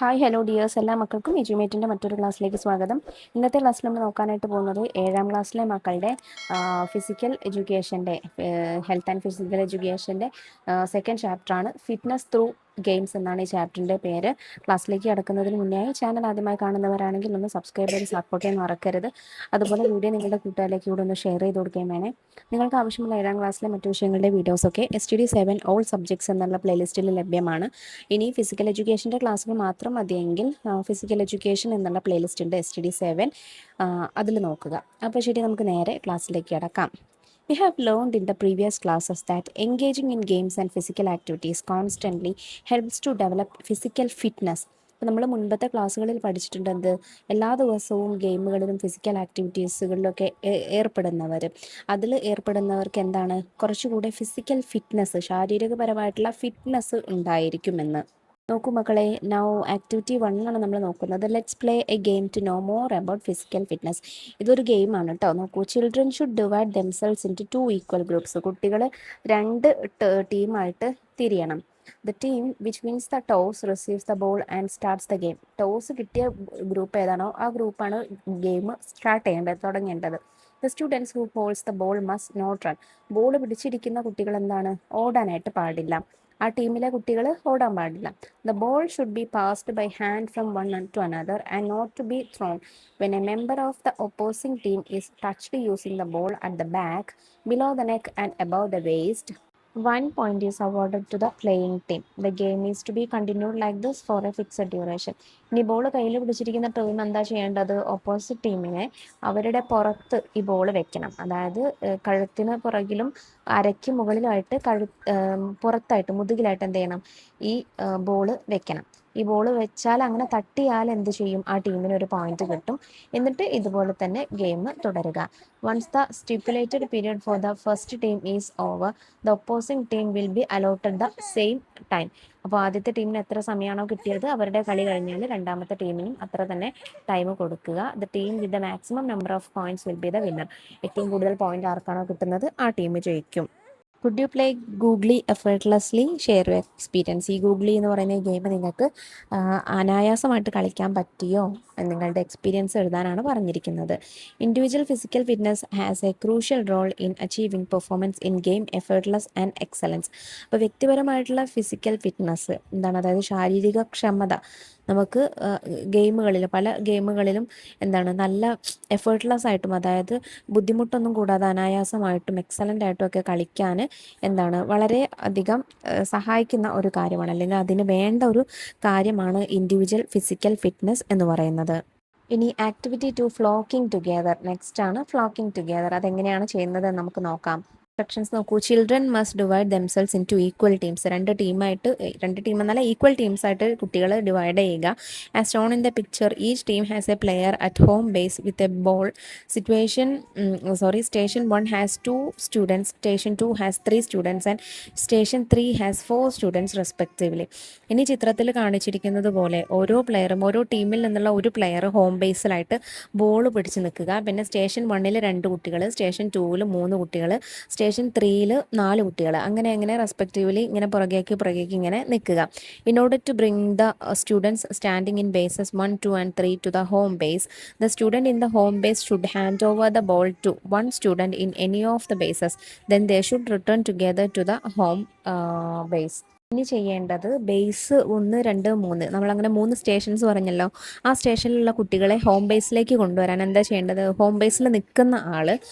Hi hello dears, എല്ലാ മക്കൾക്കും എജ്യൂമേറ്റിൻ്റെ മറ്റൊരു ക്ലാസ്സിലേക്ക് സ്വാഗതം. ഇന്നത്തെ ക്ലാസ്സിൽ നമ്മൾ നോക്കാനായിട്ട് പോകുന്നത് 7ാം ക്ലാസ്സിലെ മക്കളുടെ ഫിസിക്കൽ എഡ്യൂക്കേഷൻ്റെ ഹെൽത്ത് ആൻഡ് ഫിസിക്കൽ എഡ്യൂക്കേഷൻ്റെ സെക്കൻഡ് ചാപ്റ്ററാണ്. ഫിറ്റ്നസ് ത്രൂ ഗെയിംസ് എന്നാണ് ഈ ചാപ്റ്ററിൻ്റെ പേര്. ക്ലാസ്സിലേക്ക് കടക്കുന്നതിന് മുന്നേ ചാനൽ ആദ്യമായി കാണുന്നവരാണെങ്കിൽ ഒന്ന് സബ്സ്ക്രൈബ് ചെയ്ത് സപ്പോർട്ട് ചെയ്യാൻ മറക്കരുത്. അതുപോലെ വീഡിയോ നിങ്ങളുടെ കൂട്ടുകാരിലേക്ക് കൂടെ ഒന്ന് ഷെയർ ചെയ്ത് കൊടുക്കുകയും വേണേ. നിങ്ങൾക്ക് ആവശ്യമുള്ള 7ാം ക്ലാസ്സിലെ മറ്റു വിഷയങ്ങളുടെ വീഡിയോസൊക്കെ STD7 ഓൾ സബ്ജക്ട്സ് എന്നുള്ള പ്ലേലിസ്റ്റിൽ ലഭ്യമാണ്. ഇനി ഫിസിക്കൽ എഡ്യൂക്കേഷൻ്റെ ക്ലാസ്സുകൾ മാത്രം മതിയെങ്കിൽ ഫിസിക്കൽ എഡ്യൂക്കേഷൻ എന്നുള്ള പ്ലേലിസ്റ്റ് ഉണ്ട് STD7, അതിൽ നോക്കുക. അപ്പോൾ ശരി, നമുക്ക് നേരെ ക്ലാസ്സിലേക്ക് കടക്കാം. We have learned in the previous classes that engaging in games and physical activities constantly helps to develop physical fitness. അപ്പോൾ നമ്മൾ മുൻപത്തെ ക്ലാസ്സുകളിൽ പഠിച്ചിട്ടുണ്ട് എന്ത്, എല്ലാ ദിവസവും ഗെയിമുകളിലും ഫിസിക്കൽ ആക്ടിവിറ്റീസുകളിലൊക്കെ അതിൽ ഏർപ്പെടുന്നവർക്ക് എന്താണ്, കുറച്ചുകൂടെ ഫിസിക്കൽ ഫിറ്റ്നസ്, ശാരീരികപരമായിട്ടുള്ള ഫിറ്റ്നസ് ഉണ്ടായിരിക്കുമെന്ന്. നോക്കൂ മക്കളെ, നൗ ആക്ടിവിറ്റി 1 ആണ് നമ്മൾ നോക്കുന്നത്. Let's play a game to know more about physical fitness. ഇതൊരു ഗെയിമാണ് കേട്ടോ. നോക്കൂ, children should divide themselves in to 2 equal groups. കുട്ടികൾ 2 ടീമായിട്ട് തിരിയണം. The team which wins the toss receives the ball and starts the game. Toss കിട്ടിയ group ഏതാണോ ആ ഗ്രൂപ്പാണ് ഗെയിം തുടങ്ങേണ്ടത്. The students who holds the ball must not run. Ball പിടിച്ചിരിക്കുന്ന കുട്ടികൾ എന്താണ്, ഓടാനായിട്ട് പാടില്ല. ആ ടീമിലെ കുട്ടികൾ ഓടാൻ പാടില്ല. The ball should be passed by hand from one to another and not to be thrown. When a member of the opposing team is touched using the ball at the back, below the neck and above the waist, 1 point is awarded to the playing team. The game is to be continued like this for a fixed duration. ഇനി ball കയ്യിൽ പിടിച്ചിരിക്കുന്ന team എന്താ ചെയ്യേണ്ടത്, opposite ടീമിനെ അവരുടെ പുറത്ത് ഈ ball വെക്കണം. അതായത് കഴുത്തിന് പുറകിലും അരയ്ക്ക് മുകളിലായിട്ട് പുറത്തായിട്ട് മുതുകിലായിട്ട് എന്ത് ചെയ്യണം, ഈ ബോൾ വെക്കണം. ഈ ബോൾ വെച്ചാൽ, അങ്ങനെ തട്ടിയാൽ എന്ത് ചെയ്യും, ആ ടീമിന് ഒരു പോയിന്റ് കിട്ടും. എന്നിട്ട് ഇതുപോലെ തന്നെ ഗെയിം തുടരുക. Once the stipulated period for the first team is over, the opposing team will be allotted the same time. അപ്പോൾ ആദ്യത്തെ ടീമിന് എത്ര സമയമാണോ കിട്ടിയത്, അവരുടെ കളി കഴിഞ്ഞാൽ രണ്ടാമത്തെ ടീമിനും അത്ര തന്നെ ടൈം കൊടുക്കുക. The team with the maximum number of points will be the winner. ഏറ്റവും കൂടുതൽ പോയിന്റ് ആർക്കാണോ കിട്ടുന്നത് ആ ടീം ജയിക്കും. Could you play googly effortlessly, share your experience. ഈ ഗൂഗ്ലി എന്ന് പറയുന്ന ഗെയിം നിങ്ങൾക്ക് അനായാസമായിട്ട് കളിക്കാൻ പറ്റിയോ, നിങ്ങളുടെ എക്സ്പീരിയൻസ് എഴുതാനാണ് പറഞ്ഞിരിക്കുന്നത്. Individual physical fitness has a crucial role in achieving performance in game effortless and excellence. അപ്പോൾ വ്യക്തിപരമായിട്ടുള്ള ഫിസിക്കൽ ഫിറ്റ്നസ് എന്താണ്, അതായത് ശാരീരിക ക്ഷമത നമുക്ക് പല ഗെയിമുകളിലും എന്താണ്, നല്ല എഫേർട്ട്ലെസ് ആയിട്ടും, അതായത് ബുദ്ധിമുട്ടൊന്നും കൂടാതെ അനായാസമായിട്ടും എക്സലൻ്റ് ആയിട്ടും ഒക്കെ കളിക്കാൻ എന്താണ്, വളരെ അധികം സഹായിക്കുന്ന ഒരു കാര്യമാണ്, അല്ലെങ്കിൽ അതിന് വേണ്ട ഒരു കാര്യമാണ് ഇൻഡിവിജ്വൽ ഫിസിക്കൽ ഫിറ്റ്നസ് എന്ന് പറയുന്നത്. ഇനി ആക്ടിവിറ്റി 2, ഫ്ലോക്കിംഗ് ടുഗെദർ. നെക്സ്റ്റ് ആണ് ഫ്ലോക്കിംഗ് ടുഗെദർ. അതെങ്ങനെയാണ് ചെയ്യുന്നത് നമുക്ക് നോക്കാം. ഇൻസ്ട്രക്ഷൻസ് നോക്കൂ. Children must divide themselves in two equal teams. രണ്ട് ടീം എന്നല്ല, ഈക്വൽ ടീംസ് ആയിട്ട് കുട്ടികൾ ഡിവൈഡ് ചെയ്യുക. As shown in the picture, each team has A player at home base with a ball. Station 1 has 2 students, station 2 has 3 students and station 3 has 4 students respectively. ഇനി ചിത്രത്തിൽ കാണിച്ചിരിക്കുന്നത് പോലെ ഓരോ ടീമിൽ നിന്നുള്ള ഒരു പ്ലെയർ ഹോം ബേസിലായിട്ട് ബോൾ പിടിച്ച് നിൽക്കുക. പിന്നെ സ്റ്റേഷൻ 1 2 കുട്ടികൾ, സ്റ്റേഷൻ 2 3 കുട്ടികൾ, സ്റ്റേഷൻ 3 4 കുട്ടികൾ, അങ്ങനെ റെസ്പെക്റ്റീവ്ലി ഇങ്ങനെ പുറകേക്ക് ഇങ്ങനെ നിൽക്കുക. In order to bring the students standing in bases 1, 2 and 3 to the home base, the student in the home base should hand over the ball to 1 student in any of the bases, then they should return together to the home base. ഇനി ചെയ്യേണ്ടത് base 1, 2, 3, നമ്മളങ്ങനെ 3 stations പറഞ്ഞല്ലോ. ആ സ്റ്റേഷനിലുള്ള കുട്ടികളെ home ബേസിലേക്ക് കൊണ്ടുവരാൻ എന്താ ചെയ്യേണ്ടത്, home ബേസിൽ നിൽക്കുന്ന ആൾ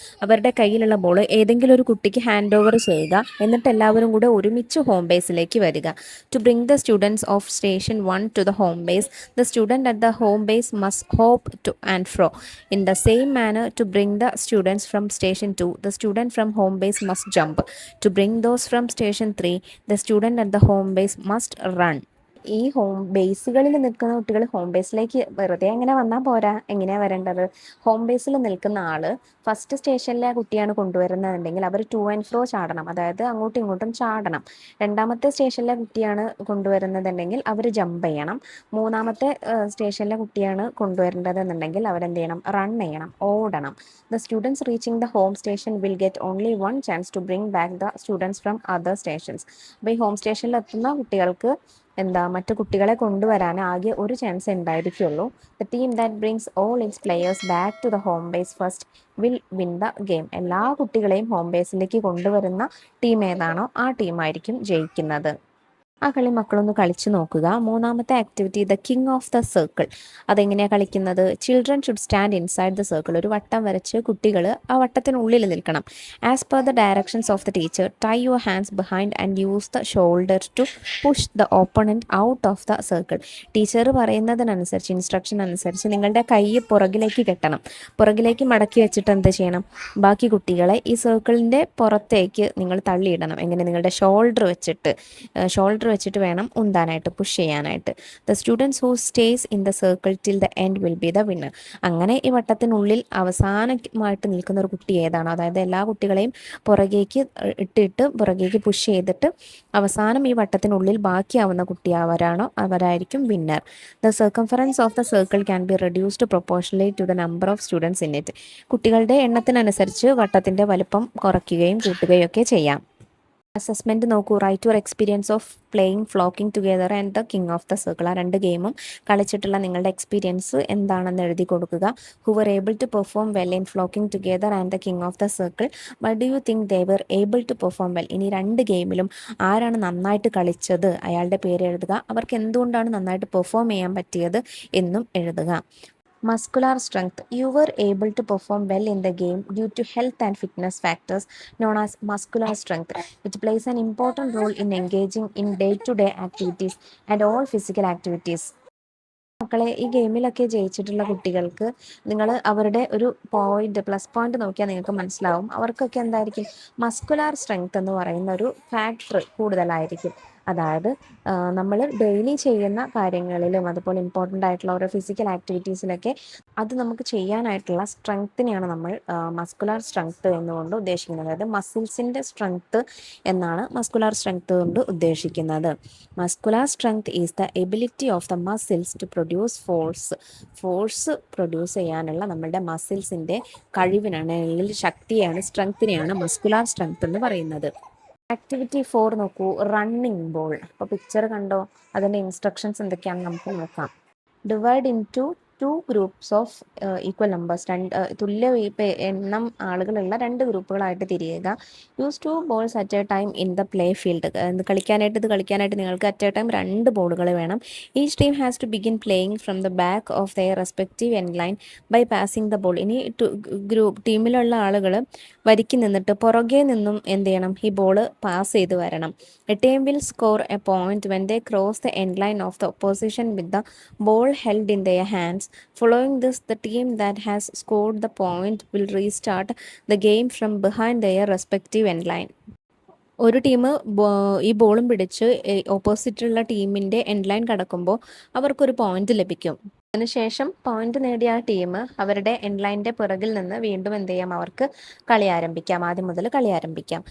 അവരുടെ കയ്യിലുള്ള ബോൾ ഏതെങ്കിലും ഒരു കുട്ടിക്ക് ഹാൻഡ് ഓവർ ചെയ്യുക. എന്നിട്ട് എല്ലാവരും കൂടെ ഒരുമിച്ച് ഹോം ബേസിലേക്ക് വരിക. To bring the students of station 1 to the home base, the student at the home base must hop to and fro. In the same manner to bring the students from station 2, the student from home base must jump. To bring those from station 3, the student at the home base must run. ഈ home ബേസുകളിൽ നിൽക്കുന്ന കുട്ടികൾ home ബേസിലേക്ക് വെറുതെ എങ്ങനെ വന്നാൽ പോരാ, എങ്ങനെയാണ് വരേണ്ടത്, ഹോം ബേസിൽ നിൽക്കുന്ന ആൾ ഫസ്റ്റ് സ്റ്റേഷനിലെ കുട്ടിയാണ് കൊണ്ടുവരുന്നതെങ്കിൽ അവർ ടു ആൻഡ് ഫ്രോ ചാടണം, അതായത് അങ്ങോട്ടും ഇങ്ങോട്ടും ചാടണം. രണ്ടാമത്തെ സ്റ്റേഷനിലെ കുട്ടിയാണ് കൊണ്ടുവരുന്നതെങ്കിൽ അവർ ജമ്പ് ചെയ്യണം. മൂന്നാമത്തെ സ്റ്റേഷനിലെ കുട്ടിയാണ് കൊണ്ടുവരേണ്ടതെന്നുണ്ടെങ്കിൽ അവരെന്ത് ചെയ്യണം, റൺ ചെയ്യണം, ഓടണം. The students reaching the home station will get only 1 chance to bring back the students from other stations. അപ്പോൾ ഈ ഹോം സ്റ്റേഷനിൽ എത്തുന്ന കുട്ടികൾക്ക് മറ്റു കുട്ടികളെ കൊണ്ടുവരാൻ ആകെ ഒരു ചാൻസ് ഉണ്ടായിരിക്കുള്ളൂ. The team that brings all its players back to the home base first will win the game. എല്ലാ കുട്ടികളെയും ഹോം ബേസിലേക്ക് കൊണ്ടുവരുന്ന ടീം ഏതാണോ ആ ടീമായിരിക്കും ജയിക്കുന്നത്. ആ കളി മക്കളൊന്ന് കളിച്ചു നോക്കുക. മൂന്നാമത്തെ activity the king of the circle. അതെങ്ങനെയാണ് കളിക്കുന്നത്? Children should stand inside the circle. ഒരു വട്ടം വരച്ച് കുട്ടികൾ ആ വട്ടത്തിനുള്ളിൽ നിൽക്കണം. As per the directions of the teacher tie your hands behind and use the shoulder to push the opponent out of the circle. Teacher പറയുന്നതിനനുസരിച്ച്, ഇൻസ്ട്രക്ഷൻ അനുസരിച്ച് നിങ്ങളുടെ കൈ പുറകിലേക്ക് കെട്ടണം. പുറകിലേക്ക് മടക്കി വെച്ചിട്ട് എന്ത് ചെയ്യണം? ബാക്കി കുട്ടികളെ ഈ സർക്കിളിൻ്റെ പുറത്തേക്ക് നിങ്ങൾ തള്ളിയിടണം. എങ്ങനെ? നിങ്ങളുടെ ഷോൾഡർ വെച്ചിട്ട് വേണം ഉന്താനായിട്ട്, പുഷ് ചെയ്യാനായിട്ട്. The students who stays in the circle till the end will be the winner. അങ്ങനെ ഈ വട്ടത്തിനുള്ളിൽ അവസാനമായിട്ട് നിൽക്കുന്ന ഒരു കുട്ടി ഏതാണോ, അതായത് എല്ലാ കുട്ടികളെയും പുറകേക്ക് ഇട്ടിട്ട് പുറകേക്ക് പുഷ് ചെയ്തിട്ട് അവസാനം ഈ വട്ടത്തിനുള്ളിൽ ബാക്കിയാവുന്ന കുട്ടി അവരായിരിക്കും winner. The circumference of the circle can be reduced proportionally to the number of students in it. കുട്ടികളുടെ എണ്ണത്തിനനുസരിച്ച് വട്ടത്തിൻ്റെ വലുപ്പം കുറയ്ക്കുകയും കൂട്ടുകയും ഒക്കെ ചെയ്യാം. അസസ്മെൻറ്റ് നോക്കൂ. Write your experience of playing flocking together and the king of the circle. ആ രണ്ട് ഗെയിമും കളിച്ചിട്ടുള്ള നിങ്ങളുടെ എക്സ്പീരിയൻസ് എന്താണെന്ന് എഴുതി കൊടുക്കുക. Who were able to perform well in flocking together and the king of the circle. What do you think they were able to perform well. ഇനി രണ്ട് ഗെയിമിലും ആരാണ് നന്നായിട്ട് കളിച്ചത്, അയാളുടെ പേര് എഴുതുക. അവർക്ക് എന്തുകൊണ്ടാണ് നന്നായിട്ട് പെർഫോം ചെയ്യാൻ പറ്റിയത് എന്നും എഴുതുക. Muscular strength. You were able to perform well in the game due to health and fitness factors known as muscular strength, which plays an important role in engaging in day-to-day activities and all physical activities. മക്കളെ, ഈ ഗെയിമിലൊക്കെ ജയിച്ചിട്ടുള്ള കുട്ടികൾക്ക് നിങ്ങൾ അവരുടെ ഒരു plus point നോക്കിയാൽ നിങ്ങൾക്ക് മനസ്സിലാവും. അവർക്കൊക്കെ എന്തായിരിക്കും? മസ്കുലാർ സ്ട്രെങ്ത് എന്ന് പറയുന്ന ഒരു ഫാക്ടർ കൂടുതലായിരിക്കും. അതായത് നമ്മൾ ഡെയിലി ചെയ്യുന്ന കാര്യങ്ങളിലും അതുപോലെ ഇമ്പോർട്ടൻ്റ് ആയിട്ടുള്ള ഓരോ ഫിസിക്കൽ ആക്ടിവിറ്റീസിലൊക്കെ അത് നമുക്ക് ചെയ്യാനായിട്ടുള്ള സ്ട്രെങ്ത്തിനെയാണ് നമ്മൾ മസ്കുലാർ സ്ട്രെങ്ത് എന്നുകൊണ്ട് ഉദ്ദേശിക്കുന്നത്. അതായത് മസിൽസിൻ്റെ സ്ട്രെങ്ത് എന്നാണ് മസ്കുലാർ സ്ട്രെങ്ത് കൊണ്ട് ഉദ്ദേശിക്കുന്നത്. Muscular strength is the ability of the muscles to produce force produce ചെയ്യാനുള്ള നമ്മളുടെ മസിൽസിൻ്റെ കഴിവിനാണ്, അല്ലെങ്കിൽ ശക്തിയാണ്, സ്ട്രെങ്ത്തിനെയാണ് മസ്കുലാർ സ്ട്രെങ്ത് എന്ന് പറയുന്നത്. ആക്ടിവിറ്റി 4 നോക്കൂ. Running ball. അപ്പോൾ പിക്ചർ കണ്ടോ? അതിൻ്റെ ഇൻസ്ട്രക്ഷൻസ് എന്തൊക്കെയാണെന്ന് നമുക്ക് നോക്കാം. Divide into groups of equal numbers. തുല്യ എണ്ണം ആളുകളുള്ള രണ്ട് ഗ്രൂപ്പുകളായിട്ട് തിരിയുക. Use 2 balls at a time in the play field. കളിക്കാനായിട്ട് നിങ്ങൾക്ക് അറ്റ് എ ടൈം 2 ബോളുകൾ വേണം. Each team has to begin playing from the back of their respective end line by passing the ball. ഇനി ടീമിലുള്ള ആളുകൾ വരിക്ക് നിന്നിട്ട് പുറകെ നിന്നും എന്ത് ചെയ്യണം? ഈ ബോൾ പാസ് ചെയ്ത് വരണം. A team will score A point when they cross the end line of the opposition with the ball held in their hands. Following this, the team that has scored the point will restart the game from behind their respective end line. ഒരു team ഈ ബോളും പിടിച്ച് ഓപ്പോസിറ്റുള്ള ടീമിൻ്റെ end line കടക്കുമ്പോൾ അവർക്കൊരു point ലഭിക്കും. അതിനുശേഷം point നേടിയ ആ ടീം അവരുടെ എൻഡ് ലൈനിൻ്റെ പുറകിൽ നിന്ന് വീണ്ടും എന്ത് ചെയ്യാം? അവർക്ക് ആദ്യം മുതൽ കളി ആരംഭിക്കാം.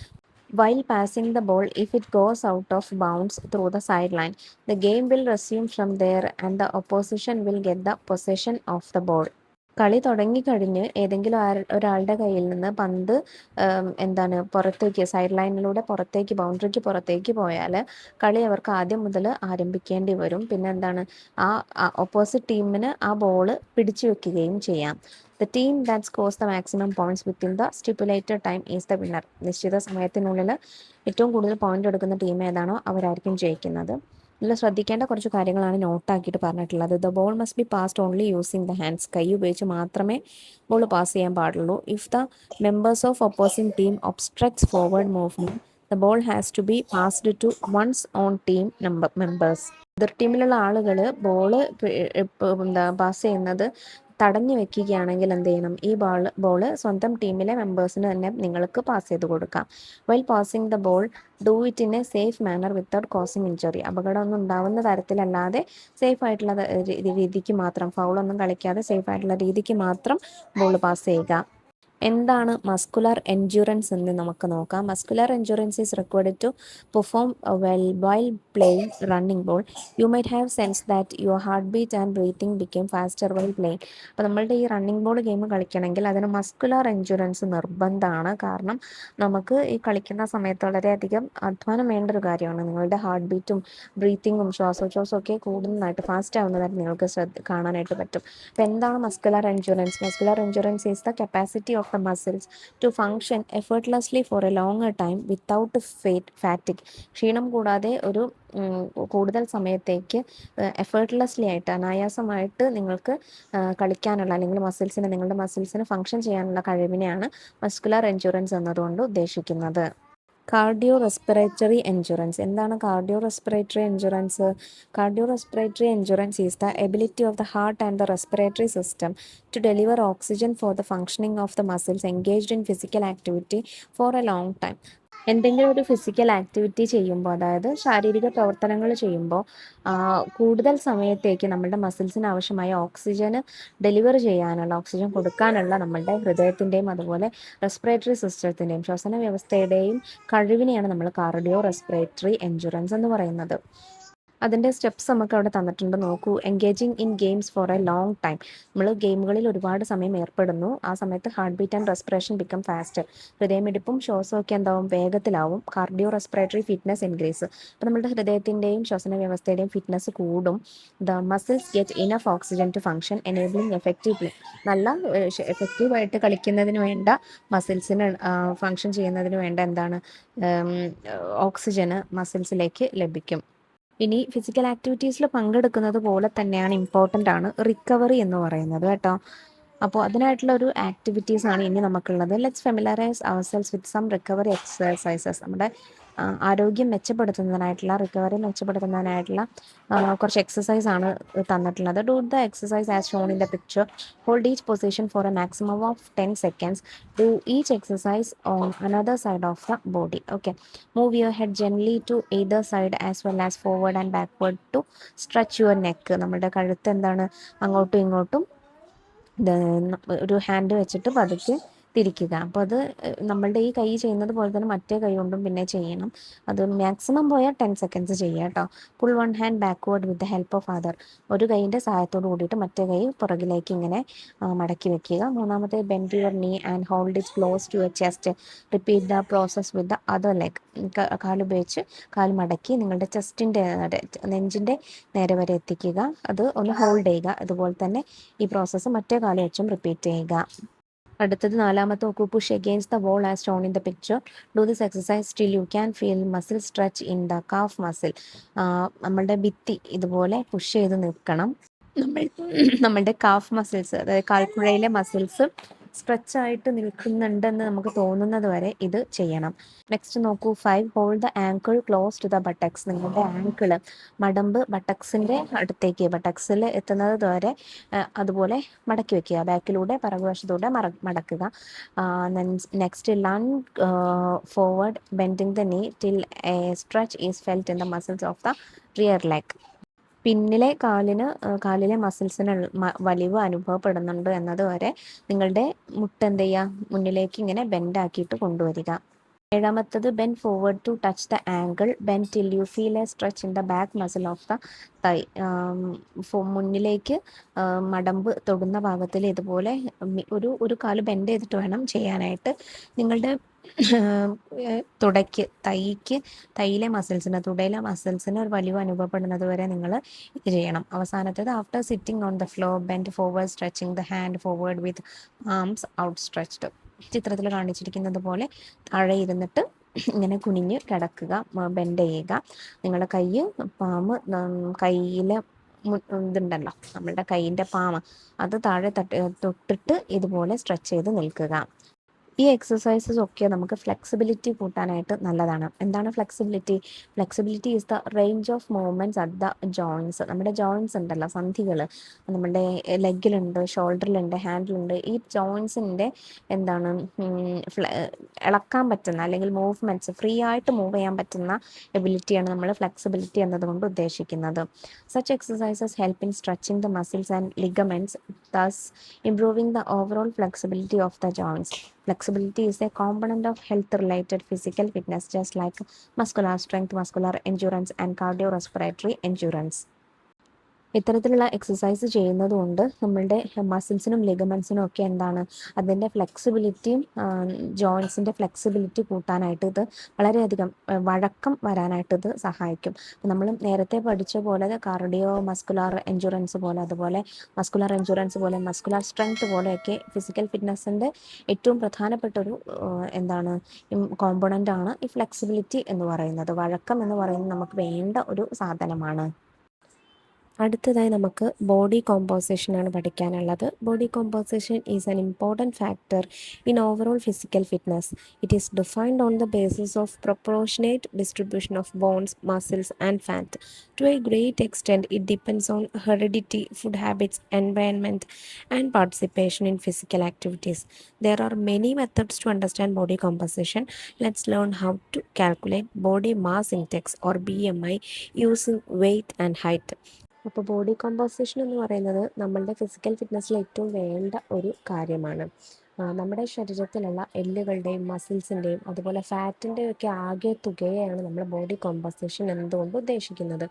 While passing the ball, if it goes out of bounds through the sideline, the game will resume from there and the opposition will get the possession of the ball. കളി തുടങ്ങിക്കഴിഞ്ഞ് ഏതെങ്കിലും ഒരാളുടെ കയ്യിൽ നിന്ന് പന്ത് പുറത്തേക്ക്, സൈഡ് ലൈനിലൂടെ പുറത്തേക്ക്, ബൗണ്ടറിക്ക് പുറത്തേക്ക് പോയാൽ കളി അവർക്ക് ആദ്യം മുതൽ ആരംഭിക്കേണ്ടി വരും. പിന്നെ ആ ഓപ്പോസിറ്റ് ടീമിന് ആ ബോള് പിടിച്ചു വെക്കുകയും ചെയ്യാം. The team that scores the maximum points within the stipulated time is the winner. നിശ്ചിത സമയത്തിനുള്ളിൽ ഏറ്റവും കൂടുതൽ പോയിന്റ് എടുക്കുന്ന ടീം ഏതാണോ അവരായിരിക്കും ജയിക്കുന്നത്. ഇതിൽ ശ്രദ്ധിക്കേണ്ട കുറച്ച് കാര്യങ്ങളാണ് നോട്ടാക്കിയിട്ട് പറഞ്ഞിട്ടുള്ളത്. The ball must be passed only using the hands. കൈ ഉപയോഗിച്ച് മാത്രമേ ബോൾ പാസ് ചെയ്യാൻ പാടുള്ളൂ. If the members of opposite team obstructs forward movement, the ball has to be passed to one's own team members. എതിർ ടീമിലുള്ള ആളുകൾ ball pass ചെയ്യുന്നത് തടഞ്ഞു വെക്കുകയാണെങ്കിൽ എന്ത് ചെയ്യണം? ഈ ബോള് സ്വന്തം ടീമിലെ മെമ്പേഴ്സിന് തന്നെ നിങ്ങൾക്ക് പാസ് ചെയ്ത് കൊടുക്കാം. While passing the ball, do it in a safe manner without causing injury. അപകടമൊന്നും ഉണ്ടാവുന്ന തരത്തിലല്ലാതെ സേഫ് ആയിട്ടുള്ള രീതിക്ക് മാത്രം, ഫൗളൊന്നും കളിക്കാതെ സേഫ് ആയിട്ടുള്ള രീതിക്ക് മാത്രം ബോൾ പാസ് ചെയ്യുക. എന്താണ് മസ്കുലർ എൻഡ്യൂറൻസ് എന്ന് നമുക്ക് നോക്കാം. Muscular endurance is required to perform well while playing running ball. You might have sense that your heart beat and breathing become faster while playing. അപ്പോൾ നമ്മളുടെ ഈ റണ്ണിംഗ് ബോൾ ഗെയിം കളിക്കണമെങ്കിൽ അതിന് muscular endurance നിർബന്ധമാണ്. കാരണം നമുക്ക് ഈ കളിക്കുന്ന സമയത്ത് വളരെയധികം അധ്വാനം വേണ്ട ഒരു കാര്യമാണ്. നിങ്ങളുടെ ഹാർട്ട് ബീറ്റും ബ്രീത്തിങ്ങും ശ്വാസോച്ഛ്വാസവും ഒക്കെ കൂടുന്നതായിട്ട് ഫാസ്റ്റ് ആവുന്നതായിട്ട് നിങ്ങൾക്ക് കാണാനായിട്ട് പറ്റും. അപ്പോൾ എന്താണ് muscular endurance? Muscular endurance is the capacity of the muscles to function effortlessly for a longer time without fatigue. ക്ഷീണം കൂടാതെ ഒരു കൂടുതൽ സമയത്തേക്ക് എഫേർട്ട്ലെസ്ലി ആയിട്ട് അനായാസമായിട്ട് നിങ്ങൾക്ക് കളിക്കാനുള്ള അല്ലെങ്കിൽ നിങ്ങളുടെ മസിൽസിന് ഫങ്ഷൻ ചെയ്യാനുള്ള കഴിവിനെയാണ് മസ്കുലർ എൻഡ്യൂറൻസ് എന്നതുകൊണ്ട് ഉദ്ദേശിക്കുന്നത്. Cardio respiratory endurance. എന്താണ് cardio respiratory endurance? Cardio respiratory endurance is the ability of the heart and the respiratory system to deliver oxygen for the functioning of the muscles engaged in physical activity for a long time. എന്തെങ്കിലും ഒരു physical activity ചെയ്യുമ്പോൾ, അതായത് ശാരീരിക പ്രവർത്തനങ്ങൾ ചെയ്യുമ്പോൾ കൂടുതൽ സമയത്തേക്ക് നമ്മളുടെ മസിൽസിന് ആവശ്യമായ ഓക്സിജന് ഡെലിവർ ചെയ്യാനുള്ള, ഓക്സിജൻ കൊടുക്കാനുള്ള നമ്മളുടെ ഹൃദയത്തിൻ്റെയും അതുപോലെ റെസ്പിറേറ്ററി സിസ്റ്റത്തിൻ്റെയും ശ്വസന വ്യവസ്ഥയുടെയും കഴിവിനെയാണ് നമ്മൾ കാർഡിയോ റെസ്പിറേറ്ററി എൻഡ്യൂറൻസ് എന്ന് പറയുന്നത്. അതിൻ്റെ സ്റ്റെപ്സ് നമുക്ക് അവിടെ തന്നിട്ടുണ്ട്, നോക്കൂ. Engaging in games for a long time. നമ്മൾ ഗെയിമുകളിൽ ഒരുപാട് സമയം ഏർപ്പെടുന്നു. ആ സമയത്ത് heart beat and respiration become fast. ഹൃദയമിടിപ്പും ശ്വാസവും ഒക്കെ എന്താവും? വേഗത്തിലാവും. Cardio respiratory fitness increase. അപ്പോൾ നമ്മുടെ ഹൃദയത്തിൻ്റെയും ശ്വസന വ്യവസ്ഥയുടെയും ഫിറ്റ്നസ് കൂടും. The muscles get enough oxygen to function enabling effectively. നല്ല എഫക്റ്റീവായിട്ട് കളിക്കുന്നതിന് വേണ്ട, മസിൽസിന് ഫങ്ഷൻ ചെയ്യുന്നതിന് വേണ്ട എന്താണ് ഓക്സിജന് മസിൽസിലേക്ക് ലഭിക്കും. ഇനി ഫിസിക്കൽ ആക്ടിവിറ്റീസിൽ പങ്കെടുക്കുന്നത് പോലെ തന്നെയാണ് ഇമ്പോർട്ടൻ്റ് ആണ് റിക്കവറി എന്ന് പറയുന്നത് കേട്ടോ. അപ്പോൾ അതിനായിട്ടുള്ള ഒരു ആക്ടിവിറ്റീസ് ആണ് ഇനി നമുക്കുള്ളത്. Let's familiarise ourselves with some recovery exercises. നമ്മുടെ ആരോഗ്യം മെച്ചപ്പെടുത്തുന്നതിനായിട്ടുള്ള, റിക്കവറി മെച്ചപ്പെടുത്തുന്നതിനായിട്ടുള്ള കുറച്ച് എക്സസൈസ് ആണ് തന്നിട്ടുള്ളത്. Do the exercise as shown in the picture. Hold each position for a maximum of 10 seconds. Do each exercise on another side of the body. Okay. Move your head gently to either side as well as forward and backward to stretch your neck. നമ്മുടെ കഴുത്ത് എന്താണ് അങ്ങോട്ടും ഇങ്ങോട്ടും ഒരു hand വെച്ചിട്ട് പതുക്കെ തിരിക്കുക. അപ്പോൾ അത് നമ്മളുടെ ഈ കൈ ചെയ്യുന്നത് പോലെ തന്നെ മറ്റേ കൈ കൊണ്ടും പിന്നെ ചെയ്യണം. അത് മാക്സിമം പോയാൽ 10 seconds ചെയ്യുക കേട്ടോ. Pull one hand backward with the help of other. ഒരു കൈയിൻ്റെ സഹായത്തോട് കൂടിയിട്ട് മറ്റേ കൈ പുറകിലേക്ക് ഇങ്ങനെ മടക്കി വെക്കുക. മൂന്നാമത്തെ bend your knee and hold it close to your chest. Repeat the process with the other leg. കാലുപയോഗിച്ച് കാൽ മടക്കി നിങ്ങളുടെ ചെസ്റ്റിൻ്റെ നെഞ്ചിൻ്റെ നേരെ വരെ എത്തിക്കുക. അത് ഒന്ന് ഹോൾഡ് ചെയ്യുക. അതുപോലെ തന്നെ ഈ പ്രോസസ്സ് മറ്റേ കാല് വെച്ചും റിപ്പീറ്റ് ചെയ്യുക. അടുത്തത് നാലാമത്തെ നോക്കൂ. Push against the wall as shown in the picture. Do this exercise till you can feel muscle stretch in the calf muscle. നമ്മളുടെ ഭിത്തി ഇതുപോലെ പുഷ് ചെയ്ത് നിൽക്കണം. നമ്മളുടെ കാഫ് മസിൽസ്, അതായത് കാൽക്കുഴയിലെ മസിൽസ് സ്ട്രെച്ച് ആയിട്ട് നിൽക്കുന്നുണ്ടെന്ന് നമുക്ക് തോന്നുന്നത് വരെ ഇത് ചെയ്യണം. നെക്സ്റ്റ് നോക്കൂ. 5 hold the ankle close to the buttocks. നിങ്ങളുടെ ആങ്കിള്, മടമ്പ് ബട്ടക്സിൻ്റെ അടുത്തേക്ക്, ബട്ടക്സിൽ എത്തുന്നത് വരെ അതുപോലെ മടക്കി വെക്കുക. ബാക്കിലൂടെ പിറകുവശത്തൂടെ മടക്കുക. Next lunge forward bending the knee till a stretch is felt in the muscles of the rear leg. പിന്നിലെ കാലിലെ മസിൽസിന് വലിവ് അനുഭവപ്പെടുന്നുണ്ട് എന്നതുവരെ നിങ്ങളുടെ മുട്ട് എന്ത് ചെയ്യുക? മുന്നിലേക്ക് ഇങ്ങനെ ബെൻഡാക്കിയിട്ട് കൊണ്ടുവരിക. ഏഴാമത്തത് bend forward to touch the ankle. Bend till you feel a stretch in the back muscle of the thigh. മുന്നിലേക്ക് മടമ്പ് തൊടുന്ന ഭാഗത്തിൽ ഇതുപോലെ ഒരു കാല് ബെൻഡ് ചെയ്തിട്ട് വേണം ചെയ്യാനായിട്ട്. നിങ്ങളുടെ തൈയിലെ മസിൽസിന് ഒരു വലിവ് അനുഭവപ്പെടുന്നത് വരെ നിങ്ങൾ ഇത് ചെയ്യണം. അവസാനത്തേത് after sitting on the floor bend forward stretching the hand forward with arms out stretched. ചിത്രത്തിൽ കാണിച്ചിരിക്കുന്നത് പോലെ താഴെ ഇരുന്നിട്ട് ഇങ്ങനെ കുനിഞ്ഞ് കിടക്കുക, ബെൻഡ് ചെയ്യുക. നിങ്ങളുടെ കയ്യിലെ ഇതുണ്ടല്ലോ, നമ്മളുടെ കൈയിൻ്റെ പാമ അത് താഴെ തൊട്ടിട്ട് ഇതുപോലെ സ്ട്രെച്ച് ചെയ്ത് നിൽക്കുക. ഈ എക്സസൈസസ് ഒക്കെ നമുക്ക് ഫ്ലെക്സിബിലിറ്റി കൂട്ടാനായിട്ട് നല്ലതാണ്. എന്താണ് flexibility? Flexibility is the range of movements at the joints. നമ്മുടെ ജോയിൻസ് ഉണ്ടല്ലോ, സന്ധികൾ, നമ്മുടെ ലെഗിലുണ്ട്, ഷോൾഡറിലുണ്ട്, ഹാൻഡിലുണ്ട്. ഈ ജോയിൻസിൻ്റെ എന്താണ് ഇളക്കാൻ പറ്റുന്ന അല്ലെങ്കിൽ മൂവ്മെൻറ്റ്സ് ഫ്രീ ആയിട്ട് മൂവ് ചെയ്യാൻ പറ്റുന്ന എബിലിറ്റിയാണ് നമ്മൾ ഫ്ലെക്സിബിലിറ്റി എന്നതുകൊണ്ട് ഉദ്ദേശിക്കുന്നത്. Such exercises help in stretching the muscles and ligaments, thus improving the overall flexibility of the joints. Flexibility is a component of health-related physical fitness, just like muscular strength, muscular endurance, and cardiorespiratory endurance. ഇത്തരത്തിലുള്ള exercise ചെയ്യുന്നത് കൊണ്ട് നമ്മളുടെ മസിൽസിനും ലിഗമെൻസിനും ഒക്കെ എന്താണ് അതിൻ്റെ ഫ്ലെക്സിബിലിറ്റിയും ജോയിൻസിൻ്റെ flexibility കൂട്ടാനായിട്ട് ഇത് വളരെയധികം വഴക്കം വരാനായിട്ട് ഇത് സഹായിക്കും. നമ്മൾ നേരത്തെ പഠിച്ച പോലെ കാർഡിയോ മസ്കുലാർ എൻഡ്യൂറൻസ് പോലെ, അതുപോലെ മസ്കുലാർ എൻഡ്യൂറൻസ് പോലെ, മസ്കുലാർ സ്ട്രെങ്ത് പോലെയൊക്കെ ഫിസിക്കൽ ഫിറ്റ്നസിൻ്റെ ഏറ്റവും പ്രധാനപ്പെട്ട ഒരു കോമ്പണൻ്റ് ആണ് ഈ ഫ്ലെക്സിബിലിറ്റി എന്ന് പറയുന്നത്. വഴക്കം എന്ന് പറയുന്നത് നമുക്ക് വേണ്ട ഒരു സാധനമാണ്. അടുത്തതായി നമുക്ക് ബോഡി കോമ്പോസിഷനാണ് പഠിക്കാനുള്ളത്. Body composition is an important factor in overall physical fitness. It is defined on the basis of proportionate distribution of bones, muscles and fat. To a great extent, it depends on heredity, food habits, environment, and participation in physical activities. There are many methods to understand body composition. Let's learn how to calculate body mass index or BMI using weight and height. അപ്പോൾ body composition എന്ന് പറയുന്നത് നമ്മളുടെ physical ഫിറ്റ്നസ്സിൽ ഏറ്റവും വേണ്ട ഒരു കാര്യമാണ്. നമ്മുടെ ശരീരത്തിലുള്ള എല്ലുകളുടെയും മസിൽസിൻ്റെയും അതുപോലെ ഫാറ്റിൻ്റെയും ഒക്കെ ആകെ തുകയാണ് നമ്മൾ ബോഡി കോമ്പോസിഷൻ എന്നതുകൊണ്ട് ഉദ്ദേശിക്കുന്നത്.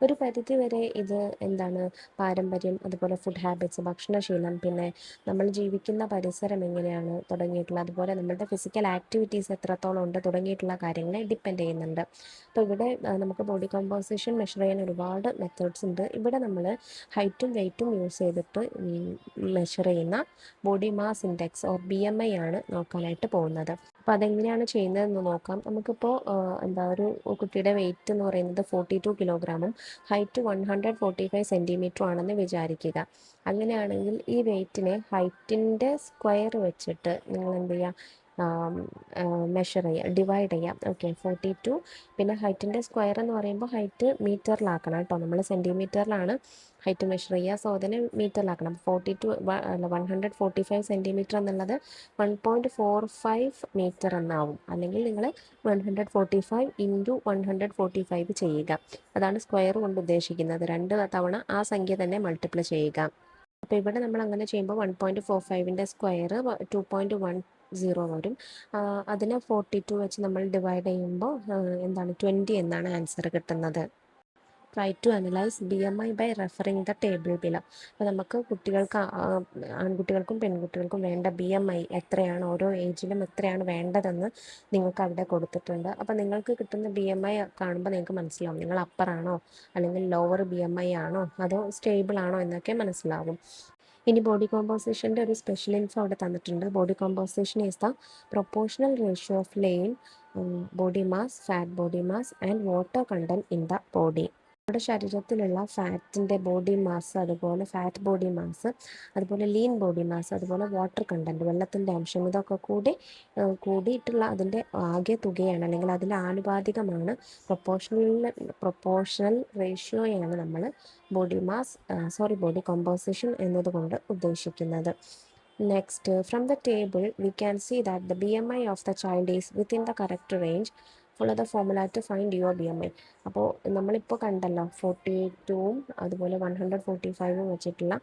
ഒരു പരിധി വരെ ഇത് എന്താണ് പാരമ്പര്യം, അതുപോലെ ഫുഡ് ഹാബിറ്റ്സ്, ഭക്ഷണശീലം, പിന്നെ നമ്മൾ ജീവിക്കുന്ന പരിസരം എങ്ങനെയാണ് തുടങ്ങിയിട്ടുള്ള, അതുപോലെ നമ്മളുടെ ഫിസിക്കൽ ആക്ടിവിറ്റീസ് എത്രത്തോളം ഉണ്ട് തുടങ്ങിയിട്ടുള്ള കാര്യങ്ങളെ ഡിപ്പെൻഡ് ചെയ്യുന്നുണ്ട്. അപ്പോൾ ഇവിടെ നമുക്ക് ബോഡി കോമ്പോസിഷൻ മെഷർ ചെയ്യാൻ ഒരുപാട് മെത്തേഡ്സ് ഉണ്ട്. ഇവിടെ നമ്മൾ ഹൈറ്റും വെയ്റ്റും യൂസ് ചെയ്തിട്ട് മെഷർ ചെയ്യുന്ന body mass index or BMI ആണ് നോക്കാനായിട്ട് പോകുന്നത്. അപ്പോൾ അതെങ്ങനെയാണ് ചെയ്യുന്നതെന്ന് നോക്കാം. നമുക്കിപ്പോൾ ഒരു കുട്ടിയുടെ വെയിറ്റ് എന്ന് പറയുന്നത് 42 കിലോഗ്രാമും ഹൈറ്റ് 145 സെൻറ്റിമീറ്ററും ആണെന്ന് വിചാരിക്കുക. അങ്ങനെയാണെങ്കിൽ ഈ വെയിറ്റിനെ ഹൈറ്റിൻ്റെ സ്ക്വയർ വെച്ചിട്ട് നിങ്ങൾ എന്ത് ചെയ്യുക, മെഷർ ചെയ്യുക, ഡിവൈഡ് ചെയ്യാം. ഓക്കെ, 42 പിന്നെ ഹൈറ്റിൻ്റെ സ്ക്വയർ എന്ന് പറയുമ്പോൾ ഹൈറ്റ് മീറ്ററിലാക്കണം കേട്ടോ. നമ്മൾ സെൻറ്റിമീറ്ററിലാണ് ഹൈറ്റ് മെഷർ ചെയ്യുക. സോ അതിന് മീറ്ററിലാക്കണം. 145 സെൻറ്റിമീറ്റർ എന്നുള്ളത് 1.45 മീറ്റർ എന്നാവും. അല്ലെങ്കിൽ നിങ്ങൾ 145 ഇൻറ്റു 145 ചെയ്യുക. അതാണ് സ്ക്വയർ കൊണ്ട് ഉദ്ദേശിക്കുന്നത്. 2 തവണ ആ സംഖ്യ തന്നെ മൾട്ടിപ്ലൈ ചെയ്യുക. അപ്പോൾ ഇവിടെ നമ്മൾ അങ്ങനെ ചെയ്യുമ്പോൾ 1.45ൻ്റെ സ്ക്വയർ 2.10 വരും. അതിനെ 42 വെച്ച് നമ്മൾ ഡിവൈഡ് ചെയ്യുമ്പോൾ 20 എന്നാണ് ആൻസർ കിട്ടുന്നത്. Try to analyse BMI by referring the table below. അപ്പോൾ നമുക്ക് കുട്ടികൾക്ക്, ആൺകുട്ടികൾക്കും പെൺകുട്ടികൾക്കും വേണ്ട BMI എത്രയാണ്, ഓരോ ഏജിലും എത്രയാണ് വേണ്ടതെന്ന് നിങ്ങൾക്ക് അവിടെ കൊടുത്തിട്ടുണ്ട്. അപ്പോൾ നിങ്ങൾക്ക് കിട്ടുന്ന BMI കാണുമ്പോൾ നിങ്ങൾക്ക് മനസ്സിലാവും നിങ്ങൾ അപ്പറാണോ അല്ലെങ്കിൽ ലോവർ BMI ആണോ അതോ സ്റ്റേബിൾ ആണോ എന്നൊക്കെ മനസ്സിലാവും. ഇനി ബോഡി കോമ്പോസിഷൻ്റെ ഒരു സ്പെഷ്യൽ ഇൻഫോ അവിടെ തന്നിട്ടുണ്ട്. Body composition is the proportional ratio of lean body mass, fat body mass and water content in the body. നമ്മുടെ ശരീരത്തിലുള്ള ഫാറ്റിൻ്റെ ബോഡി മാസ്, അതുപോലെ ഫാറ്റ് ബോഡി മാസ്, അതുപോലെ ലീൻ ബോഡി മാസ്, അതുപോലെ വാട്ടർ കണ്ടൻറ്റ്, വെള്ളത്തിൻ്റെ അംശം, ഇതൊക്കെ കൂടിയിട്ടുള്ള അതിൻ്റെ ആകെ തുകയാണ്, അല്ലെങ്കിൽ അതിൻ്റെ ആനുപാതികമാണ്, പ്രൊപ്പോർഷണൽ റേഷ്യോയാണ് നമ്മൾ ബോഡി കോമ്പോസിഷൻ എന്നതുകൊണ്ട് ഉദ്ദേശിക്കുന്നത്. Next, from the table, we can see that the BMI of the child is within the correct range. Follow the formula to find your BMI. അപ്പോൾ നമ്മളിപ്പോൾ കണ്ടല്ലോ 42ഉം അതുപോലെ 145ഉം വെച്ചിട്ടുള്ള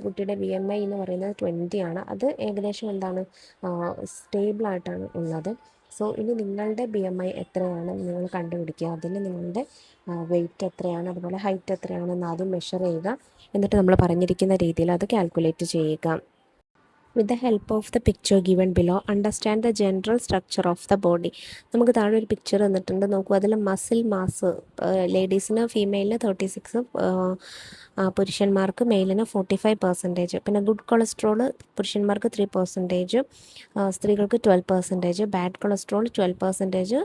കുട്ടിയുടെ BMI എന്ന് പറയുന്നത് 20 ആണ്. അത് ഏകദേശം എന്താണ് സ്റ്റേബിളായിട്ടാണ് ഉള്ളത്. സോ ഇനി നിങ്ങളുടെ BMI എത്രയാണ് നിങ്ങൾ കണ്ടുപിടിക്കുക. അതിന് നിങ്ങളുടെ വെയിറ്റ് എത്രയാണ്, അതുപോലെ ഹൈറ്റ് എത്രയാണെന്ന് ആദ്യം മെഷർ ചെയ്യുക. എന്നിട്ട് നമ്മൾ പറഞ്ഞിരിക്കുന്ന രീതിയിൽ അത് കാൽക്കുലേറ്റ് ചെയ്യുക. With the help of the picture given below, understand the general structure of the body. നമുക്ക് താഴെ ഒരു പിക്ചർ തന്നിട്ടുണ്ട്, നോക്കൂ. അതിൽ മസിൽ മാസ് ലേഡീസിന്, ഫീമെയിലിന് 36, പുരുഷന്മാർക്ക് മെയിലിന് 45%. പിന്നെ ഗുഡ് കൊളസ്ട്രോൾ പുരുഷന്മാർക്ക് 3%, സ്ത്രീകൾക്ക് 12%, ബാഡ് കൊളസ്ട്രോൾ 12%,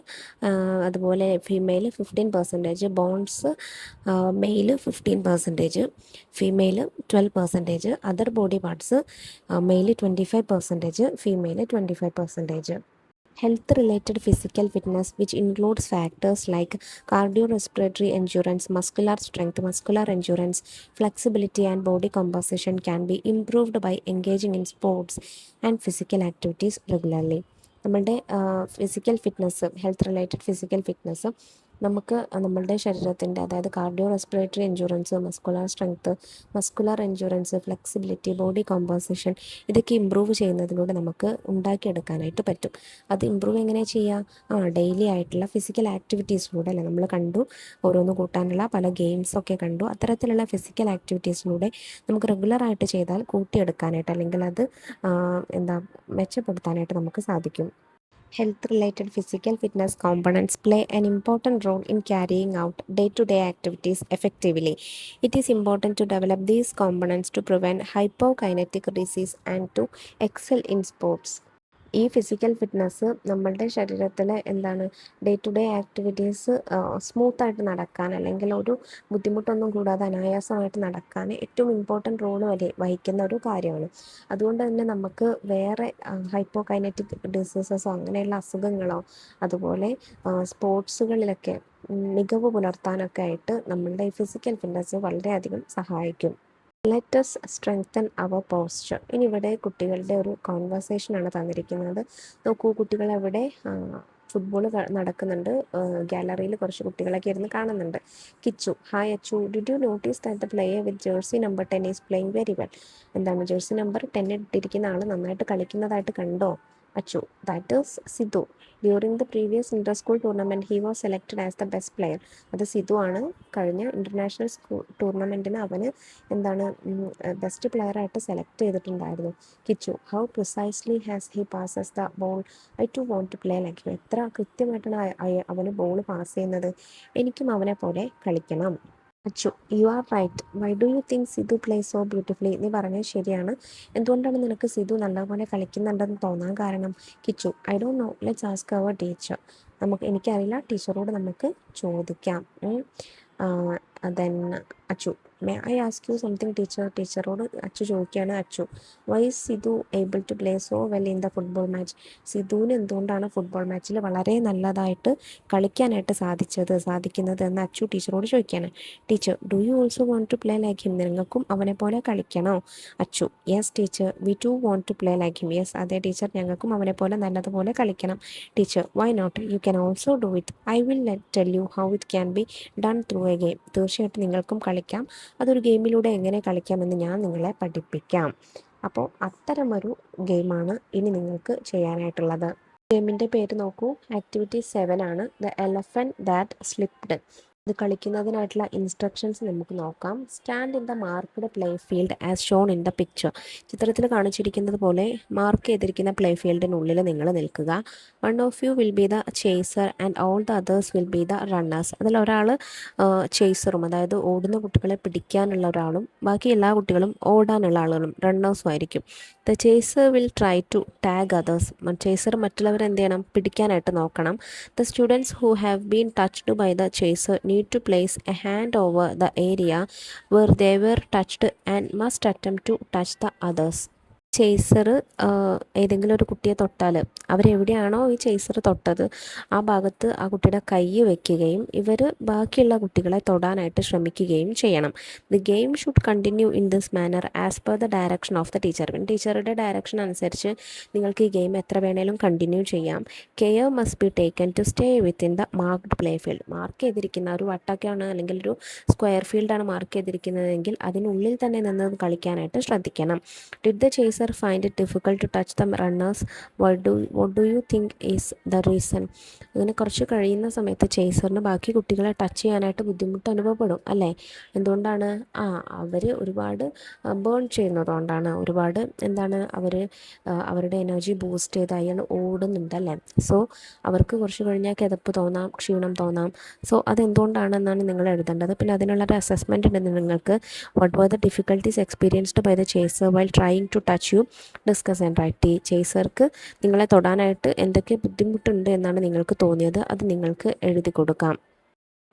അതുപോലെ female 15%, bones male 15%, female 12%, other body parts male 25%, female 25%. Health-related physical fitness, which includes factors like cardiorespiratory endurance, muscular strength, muscular endurance, flexibility, and body composition, can be improved by engaging in sports and physical activities regularly. നമ്മളുടെ physical fitness, health related physical fitness നമുക്ക് നമ്മളുടെ ശരീരത്തിൻ്റെ, അതായത് cardio respiratory endurance, muscular endurance, flexibility, body composition, ഇതൊക്കെ improve ചെയ്യുന്നതിലൂടെ നമുക്ക് ഉണ്ടാക്കിയെടുക്കാനായിട്ട് പറ്റും. അത് ഇമ്പ്രൂവ് എങ്ങനെ ചെയ്യുക? ഡെയിലി ആയിട്ടുള്ള ഫിസിക്കൽ ആക്ടിവിറ്റീസിലൂടെ അല്ലേ. നമ്മൾ കണ്ടു, ഓരോന്ന് കൂട്ടാനുള്ള പല ഗെയിംസൊക്കെ കണ്ടു. അത്തരത്തിലുള്ള ഫിസിക്കൽ ആക്ടിവിറ്റീസിലൂടെ നമുക്ക് റെഗുലറായിട്ട് ചെയ്താൽ കൂട്ടിയെടുക്കാനായിട്ട്, അല്ലെങ്കിൽ അത് മെച്ചപ്പെടുത്താനായിട്ട് നമുക്ക് സാധിക്കും. Health-related physical fitness components play an important role in carrying out day-to-day activities effectively. It is important to develop these components to prevent hypokinetic disease and to excel in sports. ഈ physical fitness നമ്മളുടെ ശരീരത്തിൽ day to day activities സ്മൂത്തായിട്ട് നടക്കാൻ, അല്ലെങ്കിൽ ഒരു ബുദ്ധിമുട്ടൊന്നും കൂടാതെ അനായാസമായിട്ട് നടക്കാൻ ഏറ്റവും ഇമ്പോർട്ടൻ്റ് റോള് വഹിക്കുന്ന ഒരു കാര്യമാണ്. അതുകൊണ്ട് തന്നെ നമുക്ക് വേറെ ഹൈപ്പോകൈനറ്റിക് ഡിസീസസോ അങ്ങനെയുള്ള അസുഖങ്ങളോ, അതുപോലെ സ്പോർട്സുകളിലൊക്കെ മികവ് പുലർത്താനൊക്കെ ആയിട്ട് നമ്മളുടെ ഈ ഫിസിക്കൽ ഫിറ്റ്നസ് വളരെയധികം സഹായിക്കും. Let us strengthen our posture. ഇനി ഇവിടെ കുട്ടികളുടെ ഒരു കോൺവെർസേഷനാണ് തന്നിരിക്കുന്നത്. നോക്കൂ, കുട്ടികൾ അവിടെ ഫുട്ബോൾ നടക്കുന്നുണ്ട്. ഗാലറിയിൽ കുറച്ച് കുട്ടികളൊക്കെ ഇരുന്ന് കാണുന്നുണ്ട്. Kichu: hi Achu, did you notice that the player with jersey number 10 is playing very well? Jersey number 10 ഇട്ടിരിക്കുന്ന ആൾ നന്നായിട്ട് കളിക്കുന്നതായിട്ട് കണ്ടോ? Achu: that is Sidhu. During the previous inter school tournament he was selected as the best player. അത് സിധു ആണ്. കഴിഞ്ഞ international ടൂർണമെൻറ്റിന് അവന് best പ്ലെയറായിട്ട് select ചെയ്തിട്ടുണ്ടായിരുന്നു. Kichu: how precisely has he passes the ball? I to want to play like you. എത്ര കൃത്യമായിട്ടാണ് അവന് ball pass ചെയ്യുന്നത്. എനിക്കും അവനെ പോലെ കളിക്കണം. Achu: you are right. Why do you think Sidhu play so beautifully? നീ പറഞ്ഞത് ശരിയാണ്. എന്തുകൊണ്ടാണ് നിനക്ക് സിധു നല്ലപോലെ കളിക്കുന്നുണ്ടെന്ന് തോന്നാൻ കാരണം? Kichu: I don't know, let's ask our teacher. എനിക്കറിയില്ല, ടീച്ചറോട് നമുക്ക് ചോദിക്കാം. Then Achu: may I ask you something teacher? ടീച്ചറോട് അച്ചു ചോദിക്കുകയാണ്. Achu: why is Sidhu able to play so well in the football match? സിധുവിന് എന്തുകൊണ്ടാണ് ഫുട്ബോൾ മാച്ചിൽ വളരെ നല്ലതായിട്ട് കളിക്കാനായിട്ട് സാധിക്കുന്നത് എന്ന് അച്ചു ടീച്ചറോട് ചോദിക്കുകയാണ്. Teacher: do you also want to play like him? നിങ്ങൾക്കും അവനെ പോലെ കളിക്കണോ? Achu: yes teacher, we too want to play like him. Yes, അതെ ടീച്ചർ, ഞങ്ങൾക്കും അവനെ പോലെ നല്ലതുപോലെ കളിക്കണം. Teacher: why not? You can also do it. I will tell you how it can be done through a game. തീർച്ചയായിട്ടും നിങ്ങൾക്കും കളിക്കാം. അതൊരു ഗെയിമിലൂടെ എങ്ങനെ കളിക്കാമെന്ന് ഞാൻ നിങ്ങളെ പഠിപ്പിക്കാം. അപ്പോൾ അത്തരമൊരു ഗെയിമാണ് ഇനി നിങ്ങൾക്ക് ചെയ്യാനായിട്ടുള്ളത്. ഗെയിമിൻ്റെ പേര് നോക്കൂ, ആക്ടിവിറ്റി 7 ആണ്. The elephant that slipped. ഇത് കളിക്കുന്നതിനായിട്ടുള്ള ഇൻസ്ട്രക്ഷൻസ് നമുക്ക് നോക്കാം. Stand in the marked play field as shown in the picture. ചിത്രത്തിൽ കാണിച്ചിരിക്കുന്നത് പോലെ മാർക്ക് ചെയ്തിരിക്കുന്ന പ്ലേ ഫീൽഡിനുള്ളിൽ നിങ്ങൾ നിൽക്കുക. One of you will be the chaser and all the others will be the runners. അതിലൊരാൾ ചേസറും, അതായത് ഓടുന്ന കുട്ടികളെ പിടിക്കാനുള്ള ഒരാളും, ബാക്കി എല്ലാ കുട്ടികളും ഓടാനുള്ള ആളുകളും റണ്ണേഴ്സും ആയിരിക്കും. The chaser will try to tag others. Chaser മറ്റുള്ളവരെ എന്ത് ചെയ്യണം? പിടിക്കാനായിട്ട് നോക്കണം. The students who have been touched by the chaser need to place a hand over the area where they were touched and must attempt to touch the others. Chaser ഏതെങ്കിലും ഒരു കുട്ടിയെ തൊട്ടാൽ അവരെവിടെയാണോ ഈ ചേസർ തൊട്ടത് ആ ഭാഗത്ത് ആ കുട്ടിയുടെ കൈ വയ്ക്കുകയും ഇവർ ബാക്കിയുള്ള കുട്ടികളെ തൊടാനായിട്ട് ശ്രമിക്കുകയും ചെയ്യണം. The game should continue in this manner as per the direction of the teacher. ടീച്ചറുടെ ഡയറക്ഷൻ അനുസരിച്ച് നിങ്ങൾക്ക് ഈ ഗെയിം എത്ര വേണേലും കണ്ടിന്യൂ ചെയ്യാം. Care must be taken to stay within the marked play field. Mark ചെയ്തിരിക്കുന്ന ഒരു വട്ടൊക്കെയാണ്, അല്ലെങ്കിൽ ഒരു സ്ക്വയർ ഫീൽഡാണ് മാർക്ക് ചെയ്തിരിക്കുന്നതെങ്കിൽ അതിനുള്ളിൽ തന്നെ നിന്ന് കളിക്കാനായിട്ട് ശ്രദ്ധിക്കണം. Did the chaser find it difficult to touch the runners? What do you think is the reason? അങ്ങനെ കുറച്ച് കഴിയുന്ന സമയത്ത് ചേസറിന് ബാക്കി കുട്ടികളെ ടച്ച് ചെയ്യാനായിട്ട് ബുദ്ധിമുട്ട് അനുഭവപ്പെടും അല്ലേ? എന്തുകൊണ്ടാണ്? അവർ ഒരുപാട് ബേൺ ചെയ്യുന്നതുകൊണ്ടാണ്. ഒരുപാട് അവർ അവരുടെ എനർജി ബൂസ്റ്റ് ചെയ്ത് അയാൾ ഓടുന്നുണ്ടല്ലേ. സോ അവർക്ക് കുറച്ച് കഴിഞ്ഞാൽ കിതപ്പ് തോന്നാം, ക്ഷീണം തോന്നാം. സോ അതെന്തുകൊണ്ടാണെന്നാണ് നിങ്ങൾ എഴുതേണ്ടത്. പിന്നെ അതിനുള്ളൊരു അസസ്മെൻ്റ് ഉണ്ട് നിങ്ങൾക്ക്. What were the difficulties experienced by the chaser while trying to touch you? Discuss and write. ചേസർക്ക് നിങ്ങളെ തൊടാനായിട്ട് എന്തൊക്കെ ബുദ്ധിമുട്ടുണ്ട് എന്നാണ് നിങ്ങൾക്ക് തോന്നിയത്, അത് നിങ്ങൾക്ക് എഴുതി കൊടുക്കാം.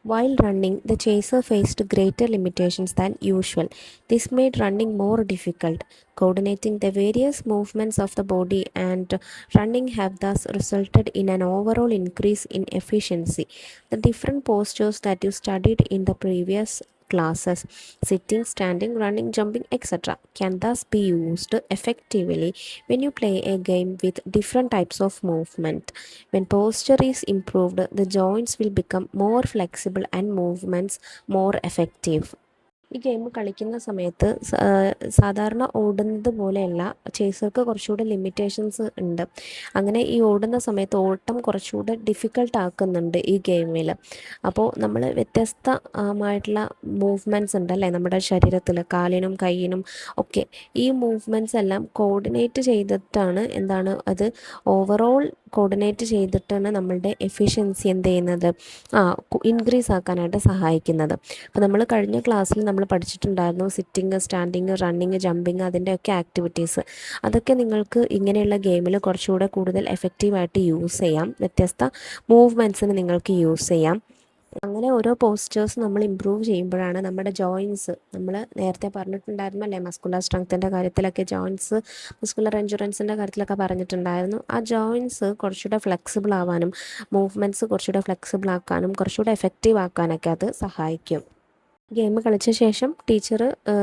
While running, the chaser faced greater limitations than usual. This made running more difficult. Coordinating the various movements of the body and running have thus resulted in an overall increase in efficiency. The different postures that you studied in the previous classes, sitting, standing, running, jumping, etc., can thus be used effectively when you play a game with different types of movement. When posture is improved, the joints will become more flexible and movements more effective. ഈ game കളിക്കുന്ന സമയത്ത് സാധാരണ ഓടുന്നത് പോലെയല്ല, ചേസർക്ക് കുറച്ചുകൂടെ limitations ഉണ്ട്. അങ്ങനെ ഈ ഓടുന്ന സമയത്ത് ഓട്ടം കുറച്ചുകൂടെ ഡിഫിക്കൽട്ട് ആക്കുന്നുണ്ട് ഈ ഗെയിമിൽ. അപ്പോൾ നമ്മൾ വ്യത്യസ്തമായിട്ടുള്ള മൂവ്മെൻറ്റ്സ് ഉണ്ടല്ലേ നമ്മുടെ ശരീരത്തിൽ, കാലിനും കൈയിനും ഒക്കെ. ഈ മൂവ്മെൻറ്റ്സ് എല്ലാം കോർഡിനേറ്റ് ചെയ്തിട്ടാണ് എന്താണ് അത് ഓവറോൾ കോർഡിനേറ്റ് ചെയ്തിട്ടാണ് നമ്മളുടെ എഫിഷ്യൻസി എന്ത് ചെയ്യുന്നത്, ഇൻക്രീസ് ആക്കാനായിട്ട് സഹായിക്കുന്നത്. അപ്പോൾ നമ്മൾ കഴിഞ്ഞ ക്ലാസ്സിൽ നമ്മൾ പഠിച്ചിട്ടുണ്ടായിരുന്നു സിറ്റിങ്, സ്റ്റാൻഡിങ്, റണ്ണിങ്, ജമ്പിങ്, അതിൻ്റെയൊക്കെ ആക്ടിവിറ്റീസ്. അതൊക്കെ നിങ്ങൾക്ക് ഇങ്ങനെയുള്ള ഗെയിമിൽ കുറച്ചുകൂടെ കൂടുതൽ എഫക്റ്റീവായിട്ട് യൂസ് ചെയ്യാം. വ്യത്യസ്ത മൂവ്മെൻറ്റ്സിന് നിങ്ങൾക്ക് യൂസ് ചെയ്യാം. അങ്ങനെ ഓരോ പോസ്റ്റേഴ്സ് നമ്മൾ ഇമ്പ്രൂവ് ചെയ്യുമ്പോഴാണ് നമ്മുടെ ജോയിൻസ്, നമ്മൾ നേരത്തെ പറഞ്ഞിട്ടുണ്ടായിരുന്നു അല്ലേ, മസ്കുലർ സ്ട്രെങ്ത്തിൻ്റെ കാര്യത്തിലൊക്കെ ജോയിൻസ്, മസ്കുലർ എൻഡുറൻസിൻ്റെ കാര്യത്തിലൊക്കെ പറഞ്ഞിട്ടുണ്ടായിരുന്നു. ആ ജോയിൻസ് കുറച്ചുകൂടെ ഫ്ലെക്സിബിൾ ആവാനും മൂവ്മെൻറ്റ്സ് കുറച്ചുകൂടെ ഫ്ലെക്സിബിൾ ആക്കാനും കുറച്ചുകൂടെ എഫക്റ്റീവ് ആക്കാനൊക്കെ അത് സഹായിക്കും. ഗെയിം കളിച്ച ശേഷം ടീച്ചർ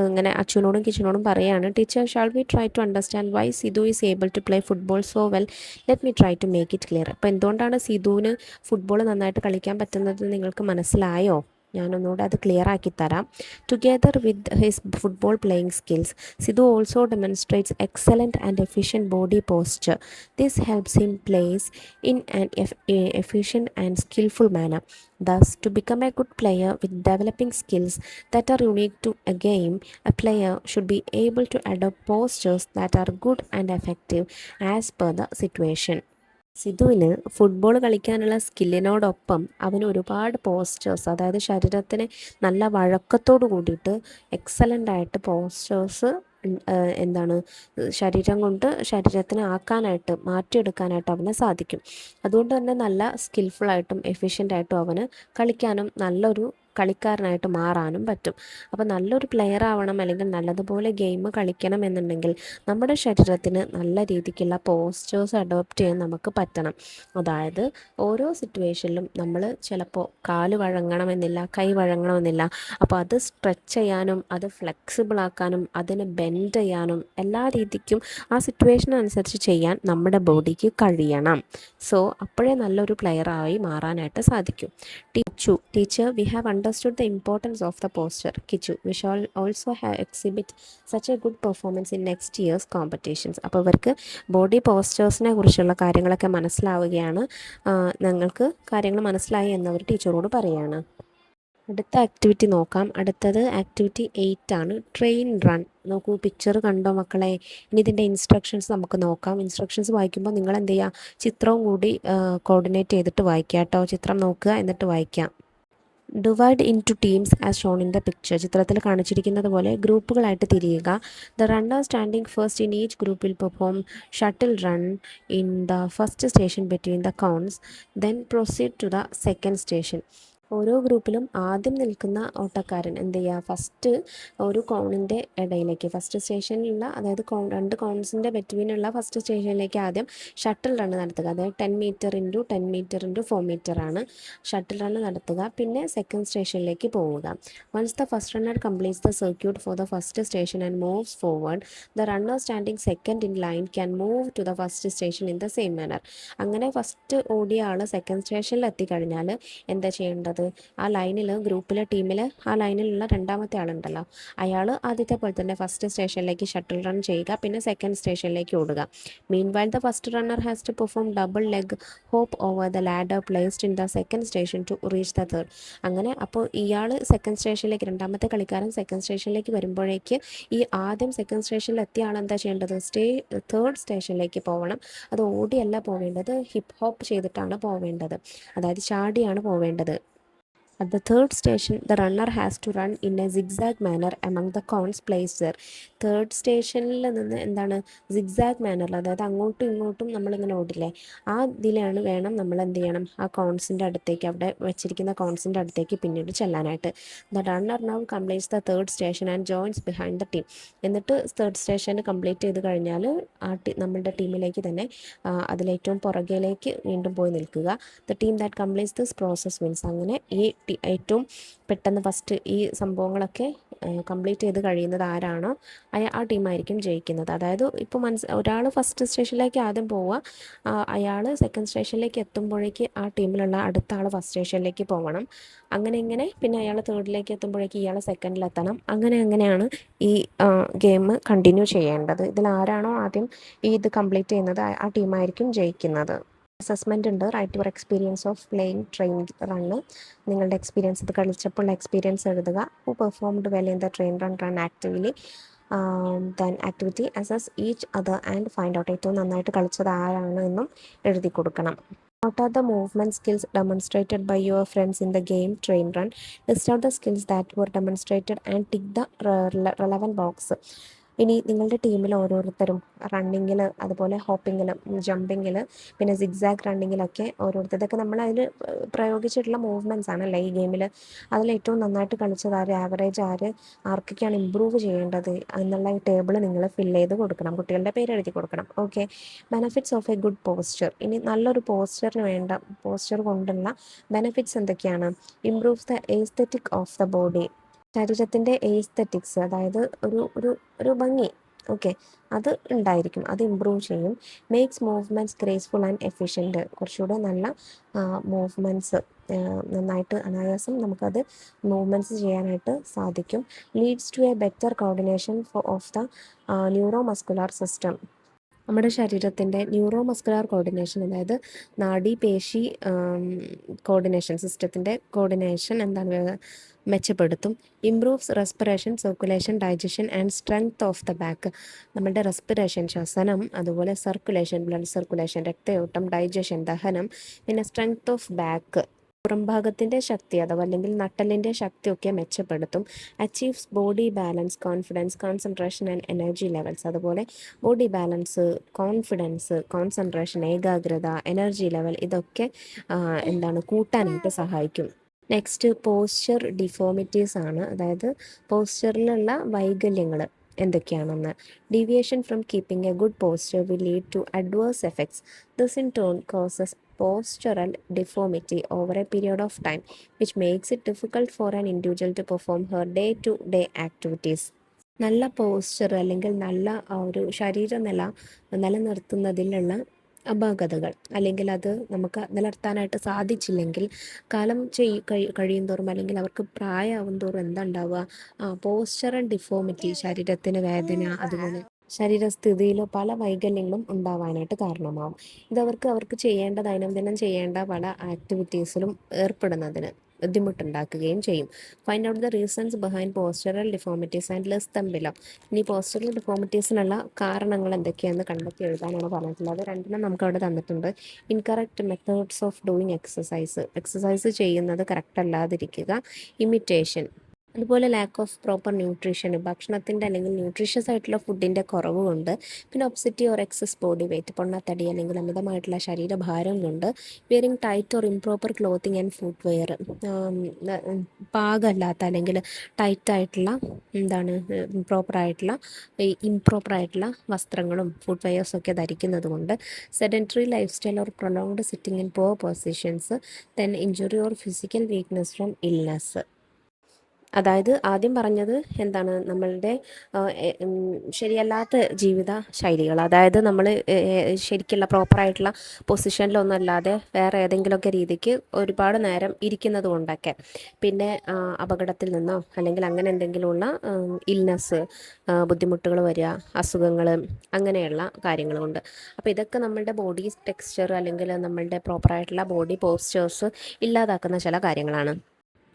ഇങ്ങനെ അച്ഛനോടും കിച്ചനോടും പറയുകയാണ്, teacher shall we try to understand why Sidhu is able to play football so well, let me try to make it clear. അപ്പോൾ എന്തുകൊണ്ടാണ് സിധുവിന് ഫുട്ബോൾ നന്നായിട്ട് കളിക്കാൻ പറ്റുന്നത് നിങ്ങൾക്ക് മനസ്സിലായോ? ഞാനൊന്നുകൂടെ അത് ക്ലിയർ ആക്കി തരാം. Together with his football playing skills, Sidhu also demonstrates excellent and efficient body posture. This helps him place in an efficient and skillful manner. Thus, to become a good player with developing skills that are unique to a game, a player should be able to adopt postures that are good and effective as per the situation. സിധുവിന് football കളിക്കാനുള്ള സ്കില്ലിനോടൊപ്പം അവന് ഒരുപാട് posters, അതായത് ശരീരത്തിന് നല്ല വഴക്കത്തോട് കൂടിയിട്ട് എക്സലൻ്റായിട്ട് posters എന്താണ് ശരീരം കൊണ്ട് ശരീരത്തിന് ആക്കാനായിട്ട്, മാറ്റിയെടുക്കാനായിട്ട് അവന് സാധിക്കും. അതുകൊണ്ട് തന്നെ നല്ല സ്കിൽഫുള്ളായിട്ടും എഫിഷ്യൻ്റായിട്ടും അവന് കളിക്കാനും നല്ലൊരു കളിക്കാരനായിട്ട് മാറാനും പറ്റും. അപ്പോൾ നല്ലൊരു പ്ലെയർ ആവണം, അല്ലെങ്കിൽ നല്ലതുപോലെ ഗെയിം കളിക്കണം എന്നുണ്ടെങ്കിൽ നമ്മുടെ ശരീരത്തിന് നല്ല രീതിക്കുള്ള പോസ്റ്റേഴ്സ് അഡോപ്റ്റ് ചെയ്യാൻ നമുക്ക് പറ്റണം. അതായത് ഓരോ സിറ്റുവേഷനിലും നമ്മൾ ചിലപ്പോൾ കാല് വഴങ്ങണമെന്നില്ല, കൈ വഴങ്ങണമെന്നില്ല. അപ്പോൾ അത് സ്ട്രെച്ച് ചെയ്യാനും അത് ഫ്ലെക്സിബിൾ ആക്കാനും അതിനെ ബെൻഡ് ചെയ്യാനും എല്ലാ രീതിക്കും ആ സിറ്റുവേഷൻ അനുസരിച്ച് ചെയ്യാൻ നമ്മുടെ ബോഡിക്ക് കഴിയണം. സോ അപ്പോഴേ നല്ലൊരു പ്ലെയറായി മാറാനായിട്ട് സാധിക്കും. Teacher, we have understood the importance of the posture. Kichu, we shall also have exhibit such a good performance in next year's competitions. അപ്പോൾ ഇവർക്ക് ബോഡി പോസ്റ്റേഴ്സിനെ കുറിച്ചുള്ള കാര്യങ്ങളൊക്കെ മനസ്സിലാവുകയാണ്. ഞങ്ങൾക്ക് കാര്യങ്ങൾ മനസ്സിലായി എന്നവർ ടീച്ചറോട് പറയുകയാണ്. അടുത്ത ആക്ടിവിറ്റി നോക്കാം. അടുത്തത് ആക്ടിവിറ്റി 8 ആണ്, ട്രെയിൻ റൺ. നോക്കൂ, പിക്ചർ കണ്ടോ മക്കളെ? ഇനി ഇതിൻ്റെ ഇൻസ്ട്രക്ഷൻസ് നമുക്ക് നോക്കാം. ഇൻസ്ട്രക്ഷൻസ് വായിക്കുമ്പോൾ നിങ്ങൾ എന്ത് ചെയ്യുക, ചിത്രവും കൂടി കോർഡിനേറ്റ് ചെയ്തിട്ട് വായിക്കുക കേട്ടോ. ചിത്രം നോക്കുക എന്നിട്ട് വായിക്കാം. Divide into teams as shown in the picture. ചിത്രത്തിൽ കാണിച്ചിരിക്കുന്നത് പോലെ ഗ്രൂപ്പുകളായിട്ട് തിരിയുക. The runner standing first in each group will perform shuttle run in the first station between the cones, then proceed to the second station. ഓരോ ഗ്രൂപ്പിലും ആദ്യം നിൽക്കുന്ന ഓട്ടക്കാരൻ എന്ത് ചെയ്യുക, ഫസ്റ്റ് ഒരു കോണിൻ്റെ ഇടയിലേക്ക്, ഫസ്റ്റ് സ്റ്റേഷനിലുള്ള, അതായത് രണ്ട് കോൺസിൻ്റെ ബിറ്റ്വീനുള്ള ഫസ്റ്റ് സ്റ്റേഷനിലേക്ക് ആദ്യം ഷട്ടിൽ റൺ നടത്തുക. അതായത് 10 മീറ്റർ ഇൻറ്റു 10 മീറ്റർ ഇൻറ്റു 4 മീറ്ററാണ് ഷട്ടിൽ റൺ നടത്തുക. പിന്നെ സെക്കൻഡ് സ്റ്റേഷനിലേക്ക് പോവുക. Once the first runner completes the circuit for the first station and moves forward, the runner standing second in line can move to the first station in the same manner. അങ്ങനെ first ഓടിയ ആൾ second സ്റ്റേഷനിൽ എത്തിക്കഴിഞ്ഞാൽ എന്താ ചെയ്യേണ്ടത്, ആ ലൈനിൽ, ഗ്രൂപ്പിലെ ടീമിൽ ആ ലൈനിലുള്ള രണ്ടാമത്തെ ആളുണ്ടല്ലോ, അയാൾ ആദ്യത്തെ പോലെ തന്നെ ഫസ്റ്റ് സ്റ്റേഷനിലേക്ക് ഷട്ടിൽ റൺ ചെയ്യുക, പിന്നെ സെക്കൻഡ് സ്റ്റേഷനിലേക്ക് ഓടുക. Meanwhile the first runner has to perform double leg hop over the ladder placed in the second station to reach the third. അങ്ങനെ അപ്പോൾ ഇയാൾ സെക്കൻഡ് സ്റ്റേഷനിലേക്ക്, രണ്ടാമത്തെ കളിക്കാരൻ സെക്കൻഡ് സ്റ്റേഷനിലേക്ക് വരുമ്പോഴേക്ക് ഈ ആദ്യം സെക്കൻഡ് സ്റ്റേഷനിൽ എത്തിയ ആൾ എന്താ ചെയ്യേണ്ടത്, തേർഡ് സ്റ്റേഷനിലേക്ക് പോകണം. അത് ഓടിയല്ല പോവേണ്ടത്, ഹിപ്പ് ഹോപ്പ് ചെയ്തിട്ടാണ് പോവേണ്ടത്, അതായത് ചാടിയാണ് പോവേണ്ടത്. At the third station, the runner has to run in a zigzag manner among the cones placed there. Third സ്റ്റേഷനിൽ നിന്ന് എന്താണ് സിഗ്സാഗ് മാനറിൽ, അതായത് അങ്ങോട്ടും ഇങ്ങോട്ടും നമ്മളിങ്ങനെ ഓടില്ലേ, ആ ഇതിലാണ് വേണം നമ്മൾ എന്ത് ചെയ്യണം, ആ കോൺസിൻ്റെ അടുത്തേക്ക്, അവിടെ വെച്ചിരിക്കുന്ന കോൺസിൻ്റെ അടുത്തേക്ക് പിന്നീട് ചെല്ലാനായിട്ട്. The runner now completes the third station and joins behind the team. എന്നിട്ട് തേർഡ് സ്റ്റേഷൻ കംപ്ലീറ്റ് ചെയ്ത് കഴിഞ്ഞാൽ നമ്മളുടെ ടീമിലേക്ക് തന്നെ അതിലേറ്റവും പുറകിലേക്ക് വീണ്ടും പോയി നിൽക്കുക. The team that completes this process wins. അങ്ങനെ ഈ ഏറ്റവും പെട്ടെന്ന് ഫസ്റ്റ് ഈ സംഭവങ്ങളൊക്കെ കംപ്ലീറ്റ് ചെയ്ത് കഴിയുന്നത് ആരാണോ ആ ടീമായിരിക്കും ജയിക്കുന്നത്. അതായത് ഇപ്പോൾ ഒരാൾ ഫസ്റ്റ് സ്റ്റേഷനിലേക്ക് ആദ്യം പോവുക, അയാൾ സെക്കൻഡ് സ്റ്റേഷനിലേക്ക് എത്തുമ്പോഴേക്ക് ആ ടീമിലുള്ള അടുത്ത ആൾ ഫസ്റ്റ് സ്റ്റേഷനിലേക്ക് പോകണം. അങ്ങനെ പിന്നെ അയാൾ തേർഡിലേക്ക് എത്തുമ്പോഴേക്ക് ഇയാൾ സെക്കൻഡിലെത്തണം. അങ്ങനെയാണ് ഈ ഗെയിം കണ്ടിന്യൂ ചെയ്യേണ്ടത്. ഇതിൽ ആരാണോ ആദ്യം ഇത് കംപ്ലീറ്റ് ചെയ്യുന്നത് ആ ടീമായിരിക്കും ജയിക്കുന്നത്. അസസ്മെൻ്റ് ഉണ്ട്. Write your experience of playing train run. നിങ്ങളുടെ എക്സ്പീരിയൻസ്, ഇത് കളിച്ചപ്പോൾ എക്സ്പീരിയൻസ് എഴുതുക. Who performed well in the train run actively. Then activity assess each other and find out. ഏറ്റവും നന്നായിട്ട് കളിച്ചത് ആരാണ് എന്നും എഴുതി കൊടുക്കണം. What are the movement skills demonstrated by your friends in the game Train Run? List out the skills that were demonstrated and tick the relevant box. ഇനി നിങ്ങളുടെ ടീമിൽ ഓരോരുത്തരും റണ്ണിങ്ങിൽ, അതുപോലെ ഹോപ്പിങ്ങിൽ, ജമ്പിങ്ങിൽ, പിന്നെ സിഗ്സാഗ് റണ്ണിങ്ങിലൊക്കെ ഇതൊക്കെ നമ്മൾ അതിൽ പ്രയോഗിച്ചിട്ടുള്ള മൂവ്മെൻറ്റ്സ് ആണല്ലേ ഈ ഗെയിമിൽ. അതിൽ ഏറ്റവും നന്നായിട്ട് കളിച്ചത് ആര്, ആവറേജ് ആര്, ആർക്കൊക്കെയാണ് ഇമ്പ്രൂവ് ചെയ്യേണ്ടത് എന്നുള്ള ഈ ടേബിൾ നിങ്ങൾ ഫില്ല് ചെയ്ത് കൊടുക്കണം. കുട്ടികളുടെ പേര് എഴുതി കൊടുക്കണം. Okay. Benefits of a good posture. ഇനി നല്ലൊരു പോസ്ചർ കൊണ്ടുള്ള ബെനഫിറ്റ്സ് എന്തൊക്കെയാണ്? Improves the aesthetic of the body. ശരീരത്തിൻ്റെ എസ്തെറ്റിക്സ്, അതായത് ഒരു ഭംഗി, ഓക്കെ, അത് ഉണ്ടായിരിക്കും, അത് ഇമ്പ്രൂവ് ചെയ്യും. Makes movements graceful and efficient. കുറച്ചുകൂടെ നല്ല മൂവ്മെൻറ്റ്സ്, നന്നായിട്ട് അനായാസം നമുക്കത് മൂവ്മെൻറ്റ്സ് ചെയ്യാനായിട്ട് സാധിക്കും. Leads to a better coordination of the neuro muscular system. നമ്മുടെ ശരീരത്തിൻ്റെ ന്യൂറോ മസ്കുലാർ കോർഡിനേഷൻ, അതായത് നാഡീപേശി കോർഡിനേഷൻ സിസ്റ്റത്തിൻ്റെ കോർഡിനേഷൻ മെച്ചപ്പെടുത്തും. Improves respiration, circulation, digestion and strength of the back. നമ്മുടെ റെസ്പിറേഷൻ, ശ്വസനം, അതുപോലെ സർക്കുലേഷൻ, ബ്ലഡ് സർക്കുലേഷൻ, രക്തയോട്ടം, ഡൈജഷൻ, ദഹനം, പിന്നെ സ്ട്രെങ്ത് ഓഫ് ബാക്ക്, പുറംഭാഗത്തിൻ്റെ ശക്തി അഥവാ അല്ലെങ്കിൽ നട്ടലിൻ്റെ ശക്തിയൊക്കെ മെച്ചപ്പെടുത്തും. Achieves body balance, confidence, concentration and energy levels. അതുപോലെ ബോഡി ബാലൻസ്, കോൺഫിഡൻസ്, കോൺസെൻട്രേഷൻ, ഏകാഗ്രത, എനർജി ലെവൽ, ഇതൊക്കെ കൂട്ടാനായിട്ട് സഹായിക്കും. നെക്സ്റ്റ് പോസ്ചർ ഡിഫോമിറ്റീസ് ആണ്. അതായത് പോസ്ചറിലുള്ള വൈകല്യങ്ങൾ എന്തൊക്കെയാണെന്ന്. Deviation from keeping a good posture will lead to adverse effects. This in turn causes postural deformity over a period of time, which makes it difficult for an individual to perform her day-to-day activities. നല്ല posture അല്ലെങ്കിൽ നല്ല ഒരു ശരീരനില നിലനിർത്തുന്നതിലുള്ള അപാകതകൾ, അല്ലെങ്കിൽ അത് നമുക്ക് നിലനിർത്താനായിട്ട് സാധിച്ചില്ലെങ്കിൽ കാലം കഴിയും തോറും, അല്ലെങ്കിൽ അവർക്ക് പ്രായമാവും തോറും എന്താ ഉണ്ടാവുക, പോസ്ചറൽ ഡിഫോമിറ്റി, ശരീരത്തിന് വേദന, അതുപോലെ ശരീരസ്ഥിതിയിൽ പല വൈകല്യങ്ങളും ഉണ്ടാവാനായിട്ട് കാരണമാവും. അവർക്ക് ദൈനംദിനം ചെയ്യേണ്ട പല ആക്ടിവിറ്റീസിലും ഏർപ്പെടുന്നതിന് ബുദ്ധിമുട്ടുണ്ടാക്കുകയും ചെയ്യും. Find out the reasons behind postural deformities and list dum below. ഇനി പോസ്ചറൽ ഡിഫോമിറ്റീസിനുള്ള കാരണങ്ങൾ എന്തൊക്കെയാണെന്ന് കണ്ടെത്തി എഴുതാനാണ് പറഞ്ഞിട്ടുള്ളത്. രണ്ടിനും നമുക്ക് അവിടെ തന്നിട്ടുണ്ട്. Incorrect methods of doing exercise ചെയ്യുന്നത് കറക്റ്റ് അല്ലാതിരിക്കുക. ഇമിറ്റേഷൻ, അതുപോലെ ലാക്ക് ഓഫ് പ്രോപ്പർ ന്യൂട്രീഷൻ, ഭക്ഷണത്തിൻ്റെ അല്ലെങ്കിൽ ന്യൂട്രീഷ്യസ് ആയിട്ടുള്ള ഫുഡിൻ്റെ കുറവ് കൊണ്ട്, പിന്നെ obesity or excess body weight, പൊണ്ണത്തടി അല്ലെങ്കിൽ അമിതമായിട്ടുള്ള ശരീരഭാരം കൊണ്ട്, wearing tight or improper clothing and footwear, പാകമല്ലാത്ത അല്ലെങ്കിൽ ടൈറ്റായിട്ടുള്ള ഇംപ്രോപ്പറായിട്ടുള്ള വസ്ത്രങ്ങളും ഫുഡ് വെയേഴ്സൊക്കെ ധരിക്കുന്നത് കൊണ്ട്, sedentary life style or prolonged sitting in poor positions, then injury or physical weakness from illness. അതായത് ആദ്യം പറഞ്ഞത് നമ്മളുടെ ശരിയല്ലാത്ത ജീവിത ശൈലികൾ, അതായത് നമ്മൾ ശരിക്കുള്ള പ്രോപ്പറായിട്ടുള്ള പൊസിഷനിലൊന്നും അല്ലാതെ വേറെ ഏതെങ്കിലുമൊക്കെ രീതിക്ക് ഒരുപാട് നേരം ഇരിക്കുന്നത് കൊണ്ടൊക്കെ, പിന്നെ അപകടത്തിൽ നിന്നോ അല്ലെങ്കിൽ അങ്ങനെ എന്തെങ്കിലുമുള്ള ഇൽനെസ്, ബുദ്ധിമുട്ടുകൾ വരിക, അസുഖങ്ങൾ, അങ്ങനെയുള്ള കാര്യങ്ങൾ കൊണ്ട്. അപ്പോൾ ഇതൊക്കെ നമ്മളുടെ ബോഡി ടെക്സ്ചർ അല്ലെങ്കിൽ നമ്മളുടെ പ്രോപ്പറായിട്ടുള്ള ബോഡി പോസ്ചേഴ്സ് ഇല്ലാതാക്കുന്ന ചില കാര്യങ്ങളാണ്.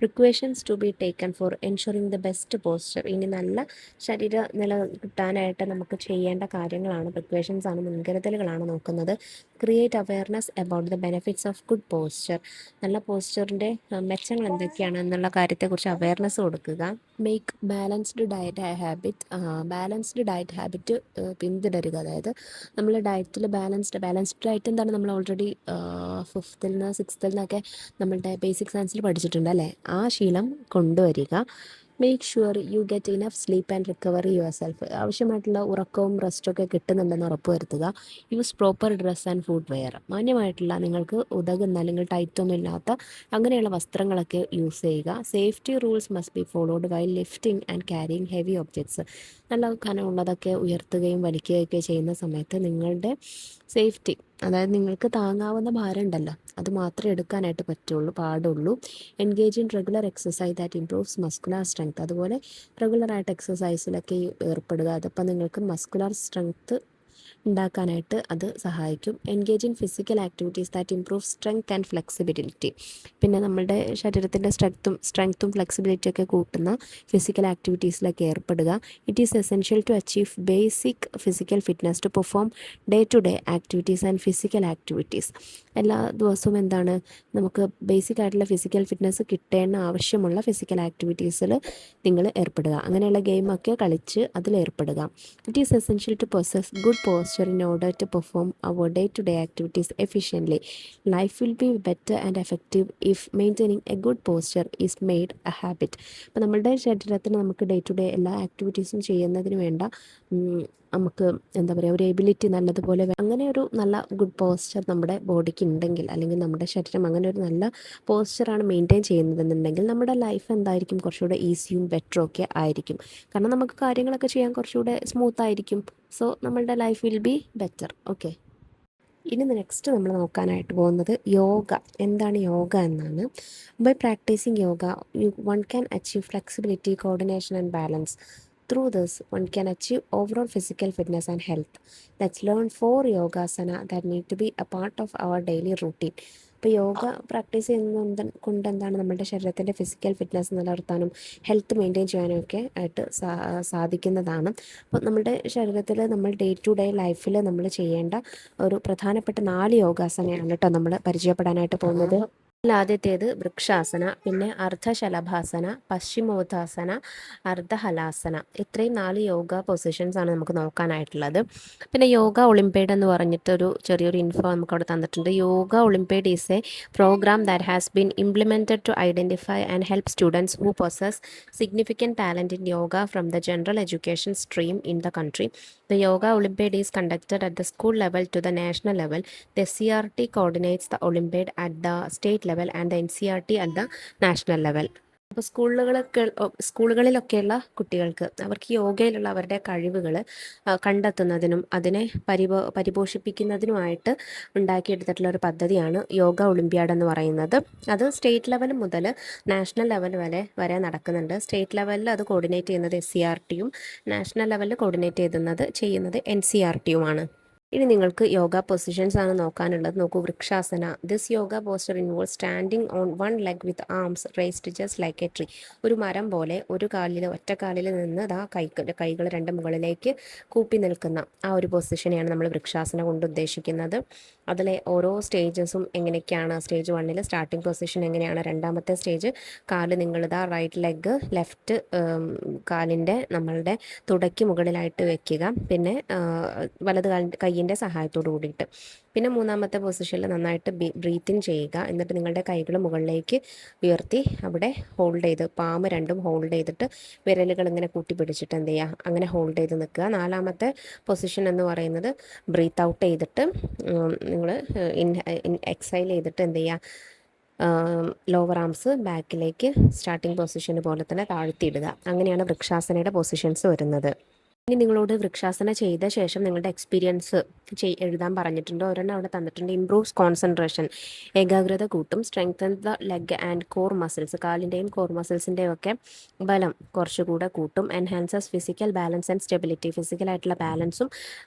Precautions to be taken for ensuring the best posture. ഇനി നല്ല ശരീര നില കിട്ടാനായിട്ട് നമുക്ക് ചെയ്യേണ്ട കാര്യങ്ങളാണ്, പ്രിക്വേഷൻസ് ആണ്, മുൻകരുതലുകളാണ് നോക്കുന്നത്. Create awareness about the benefits of good posture. നല്ല പോസ്ചറിൻ്റെ മെച്ചങ്ങൾ എന്തൊക്കെയാണ് എന്നുള്ള കാര്യത്തെക്കുറിച്ച് അവയർനെസ് കൊടുക്കുക. Make balanced diet balanced diet habit പിന്തുടരുക. അതായത് നമ്മൾ ഡയറ്റിൽ ബാലൻസ്ഡ് ഡയറ്റ് എന്താണ്, നമ്മൾ ഓൾറെഡി ഫിഫ്ത്തിൽ നിന്ന് സിക്സ്ത്തിൽ നിന്നൊക്കെ നമ്മളുടെ ബേസിക് സയൻസിൽ പഠിച്ചിട്ടുണ്ട് അല്ലേ. ആ ശീലം കൊണ്ടുവരിക. Make sure you get enough sleep and recovery yourself. ആവശ്യമായിട്ടുള്ള ഉറക്കവും റെസ്റ്റൊക്കെ കിട്ടുന്നുണ്ടെന്ന് ഉറപ്പുവരുത്തുക. Use proper dress and footwear. മാന്യമായിട്ടുള്ള, നിങ്ങൾക്ക് ഉതകുന്ന അല്ലെങ്കിൽ ടൈറ്റൊന്നും ഇല്ലാത്ത അങ്ങനെയുള്ള വസ്ത്രങ്ങളൊക്കെ യൂസ് ചെയ്യുക. Safety rules must be followed while lifting and carrying heavy objects. നല്ല കനമുള്ളതൊക്കെ ഉയർത്തുകയും വലിക്കുകയൊക്കെ ചെയ്യുന്ന സമയത്ത് നിങ്ങളുടെ സേഫ്റ്റി, അതായത് നിങ്ങൾക്ക് താങ്ങാവുന്ന ഭാരം ഉണ്ടല്ലോ അത് മാത്രമേ എടുക്കാനായിട്ട് പാടുള്ളൂ. Engage in regular exercise that improves muscular strength. അതുപോലെ റെഗുലറായിട്ട് എക്സസൈസിലൊക്കെ ഏർപ്പെടുക. അതിപ്പോൾ നിങ്ങൾക്ക് മസ്കുലർ സ്ട്രെങ്ത് ഉണ്ടാക്കാനായിട്ട് അത് സഹായിക്കും. Engage in physical activities that improve strength and flexibility. പിന്നെ നമ്മുടെ ശരീരത്തിൻ്റെ സ്ട്രെങ്ത്തും ഫ്ലെക്സിബിലിറ്റിയൊക്കെ കൂട്ടുന്ന ഫിസിക്കൽ ആക്ടിവിറ്റീസിലൊക്കെ ഏർപ്പെടുക. It is essential to achieve basic physical fitness to perform day to day activities and physical activities. എല്ലാ ദിവസവും എന്താണ്, നമുക്ക് ബേസിക് ആയിട്ടുള്ള ഫിസിക്കൽ ഫിറ്റ്നസ് കിട്ടേണ്ട ആവശ്യമുള്ള ഫിസിക്കൽ ആക്ടിവിറ്റീസിൽ നിങ്ങൾ ഏർപ്പെടുക. അങ്ങനെയുള്ള ഗെയിമൊക്കെ കളിച്ച് അതിലേർപ്പെടുക. It is essential to possess good posture in order to perform our day-to-day activities efficiently. Life will be better and effective if maintaining a good posture is made a habit. അപ്പോൾ നമ്മളുടെ ശരീരത്തിന് നമുക്ക് day to day എല്ലാ ആക്ടിവിറ്റീസും ചെയ്യുന്നതിന് വേണ്ട നമുക്ക് എന്താ പറയുക, ഒരു എബിലിറ്റി നല്ലതുപോലെ അങ്ങനെ ഒരു നല്ല ഗുഡ് പോസ്ചർ നമ്മുടെ ബോഡിക്ക് ഉണ്ടെങ്കിൽ, അല്ലെങ്കിൽ നമ്മുടെ ശരീരം അങ്ങനെ ഒരു നല്ല പോസ്ചറാണ് മെയിൻറ്റെയിൻ ചെയ്യുന്നതെന്നുണ്ടെങ്കിൽ നമ്മുടെ ലൈഫ് എന്തായിരിക്കും, കുറച്ചുകൂടെ ഈസിയും ബെറ്ററും ഒക്കെ ആയിരിക്കും. കാരണം നമുക്ക് കാര്യങ്ങളൊക്കെ ചെയ്യാൻ കുറച്ചുകൂടെ സ്മൂത്ത് ആയിരിക്കും. സോ നമ്മളുടെ life will be better. Okay, ഇനി നെക്സ്റ്റ് നമ്മൾ നോക്കാനായിട്ട് പോകുന്നത് യോഗ. എന്താണ് യോഗ എന്നാണ്. By practising yoga one can achieve flexibility, coordination and balance. Through this, one can achieve overall physical fitness and health. Let's learn 4 yogasana that need to be a part of our daily routine. ഇപ്പോൾ yoga practice കൊണ്ട് എന്താണ്, നമ്മുടെ ശരീരത്തിൻ്റെ physical fitness നിലനിർത്താനും health maintain ചെയ്യാനും ഒക്കെ ആയിട്ട് സാധിക്കുന്നതാണ്. അപ്പോൾ നമ്മുടെ ശരീരത്തിൽ നമ്മൾ ഡേ ടു ഡേ ലൈഫിൽ നമ്മൾ ചെയ്യേണ്ട ഒരു പ്രധാനപ്പെട്ട 4 യോഗാസനയാണ് കേട്ടോ നമ്മൾ പരിചയപ്പെടാനായിട്ട് പോകുന്നത്. ആദ്യത്തേത് വൃക്ഷാസന, പിന്നെ അർദ്ധശലഭാസന, പശ്ചിമോത്താസന, അർദ്ധഹലാസന. ഇത്രയും 4 യോഗ പൊസിഷൻസ് ആണ് നമുക്ക് നോക്കാനായിട്ടുള്ളത്. പിന്നെ യോഗ ഒളിമ്പ്യാഡ് എന്ന് പറഞ്ഞിട്ടൊരു ചെറിയൊരു ഇൻഫോ നമുക്ക് അവിടെ തന്നിട്ടുണ്ട്. Yoga olympiad is a programme that has been implemented to identify and help students who possess significant talent in yoga from the general education stream in the country. The Yoga Olympiad is conducted at the school level to the national level. The CRT coordinates the Olympiad at the state level and the NCRT at the national level. അപ്പോൾ സ്കൂളുകളിലൊക്കെയുള്ള കുട്ടികൾക്ക് അവർക്ക് യോഗയിലുള്ള അവരുടെ കഴിവുകൾ കണ്ടെത്തുന്നതിനും അതിനെ പരിപോഷിപ്പിക്കുന്നതിനുമായിട്ട് ഉണ്ടാക്കിയെടുത്തിട്ടുള്ള ഒരു പദ്ധതിയാണ് yoga Olympiad എന്ന് പറയുന്നത്. അത് സ്റ്റേറ്റ് ലെവൽ മുതൽ നാഷണൽ ലെവൽ വരെ നടക്കുന്നുണ്ട്. സ്റ്റേറ്റ് ലെവലിൽ അത് കോർഡിനേറ്റ് ചെയ്യുന്നത് SCRTയും നാഷണൽ ലെവലിൽ കോർഡിനേറ്റ് ചെയ്യുന്നത് NCRTയുമാണ്. ഇനി നിങ്ങൾക്ക് യോഗ പൊസിഷൻസ് ആണ് നോക്കാനുള്ളത്. നോക്കൂ, Vrikshasana. This yoga posture involve standing on one leg with arms raised just like a tree. ഒരു മരം പോലെ ഒറ്റക്കാലിൽ നിന്ന് കൈകൾ 2 മുകളിലേക്ക് കൂപ്പി നിൽക്കുന്ന ആ ഒരു പൊസിഷനെയാണ് നമ്മൾ വൃക്ഷാസന കൊണ്ട് ഉദ്ദേശിക്കുന്നത്. അതിലെ ഓരോ സ്റ്റേജസും എങ്ങനെയൊക്കെയാണ്, സ്റ്റേജ് 1 സ്റ്റാർട്ടിംഗ് പൊസിഷൻ എങ്ങനെയാണ്, രണ്ടാമത്തെ സ്റ്റേജ് കാല് നിങ്ങളിതാ റൈറ്റ് ലെഗ് ലെഫ്റ്റ് കാലിൻ്റെ നമ്മളുടെ തുടയ്ക്ക് മുകളിലായിട്ട് വെക്കുക, പിന്നെ വലത് കൈയിൻ്റെ സഹായത്തോടു കൂടിയിട്ട്. പിന്നെ മൂന്നാമത്തെ പൊസിഷനിൽ നന്നായിട്ട് ബ്രീത്തിങ് ചെയ്യുക. എന്നിട്ട് നിങ്ങളുടെ കൈകൾ മുകളിലേക്ക് ഉയർത്തി അവിടെ ഹോൾഡ് ചെയ്ത് പാമ്പ് 2 ഹോൾഡ് ചെയ്തിട്ട് വിരലുകൾ ഇങ്ങനെ കൂട്ടി പിടിച്ചിട്ട് എന്ത് ചെയ്യുക, അങ്ങനെ ഹോൾഡ് ചെയ്ത് നിൽക്കുക. നാലാമത്തെ പൊസിഷൻ എന്ന് പറയുന്നത് ബ്രീത്ത് ഔട്ട് ചെയ്തിട്ട് നിങ്ങൾ എക്സൈൽ ചെയ്തിട്ട് എന്ത് ചെയ്യുക, ലോവർ ആംസ് ബാക്കിലേക്ക് സ്റ്റാർട്ടിംഗ് പൊസിഷന് പോലെ തന്നെ താഴ്ത്തിയിടുക. അങ്ങനെയാണ് വൃക്ഷാസനയുടെ പൊസിഷൻസ് വരുന്നത്. ഇനി നിങ്ങളോട് വൃക്ഷാസന ചെയ്ത ശേഷം നിങ്ങളുടെ എക്സ്പീരിയൻസ് എഴുതാൻ പറഞ്ഞിട്ടുണ്ട്. ഒരെണ്ണം അവിടെ തന്നിട്ടുണ്ട്. ഇംപ്രൂവ്സ് കോൺസെൻട്രേഷൻ, ഏകാഗ്രത കൂട്ടും. Strengthen the leg and core muscles, കാലിൻ്റെയും കോർ മസിൽസിൻ്റെയും ഒക്കെ ബലം കുറച്ചുകൂടെ കൂട്ടും. Enhances physical balance and stability, ഫിസിക്കലായിട്ടുള്ള ബാലൻസും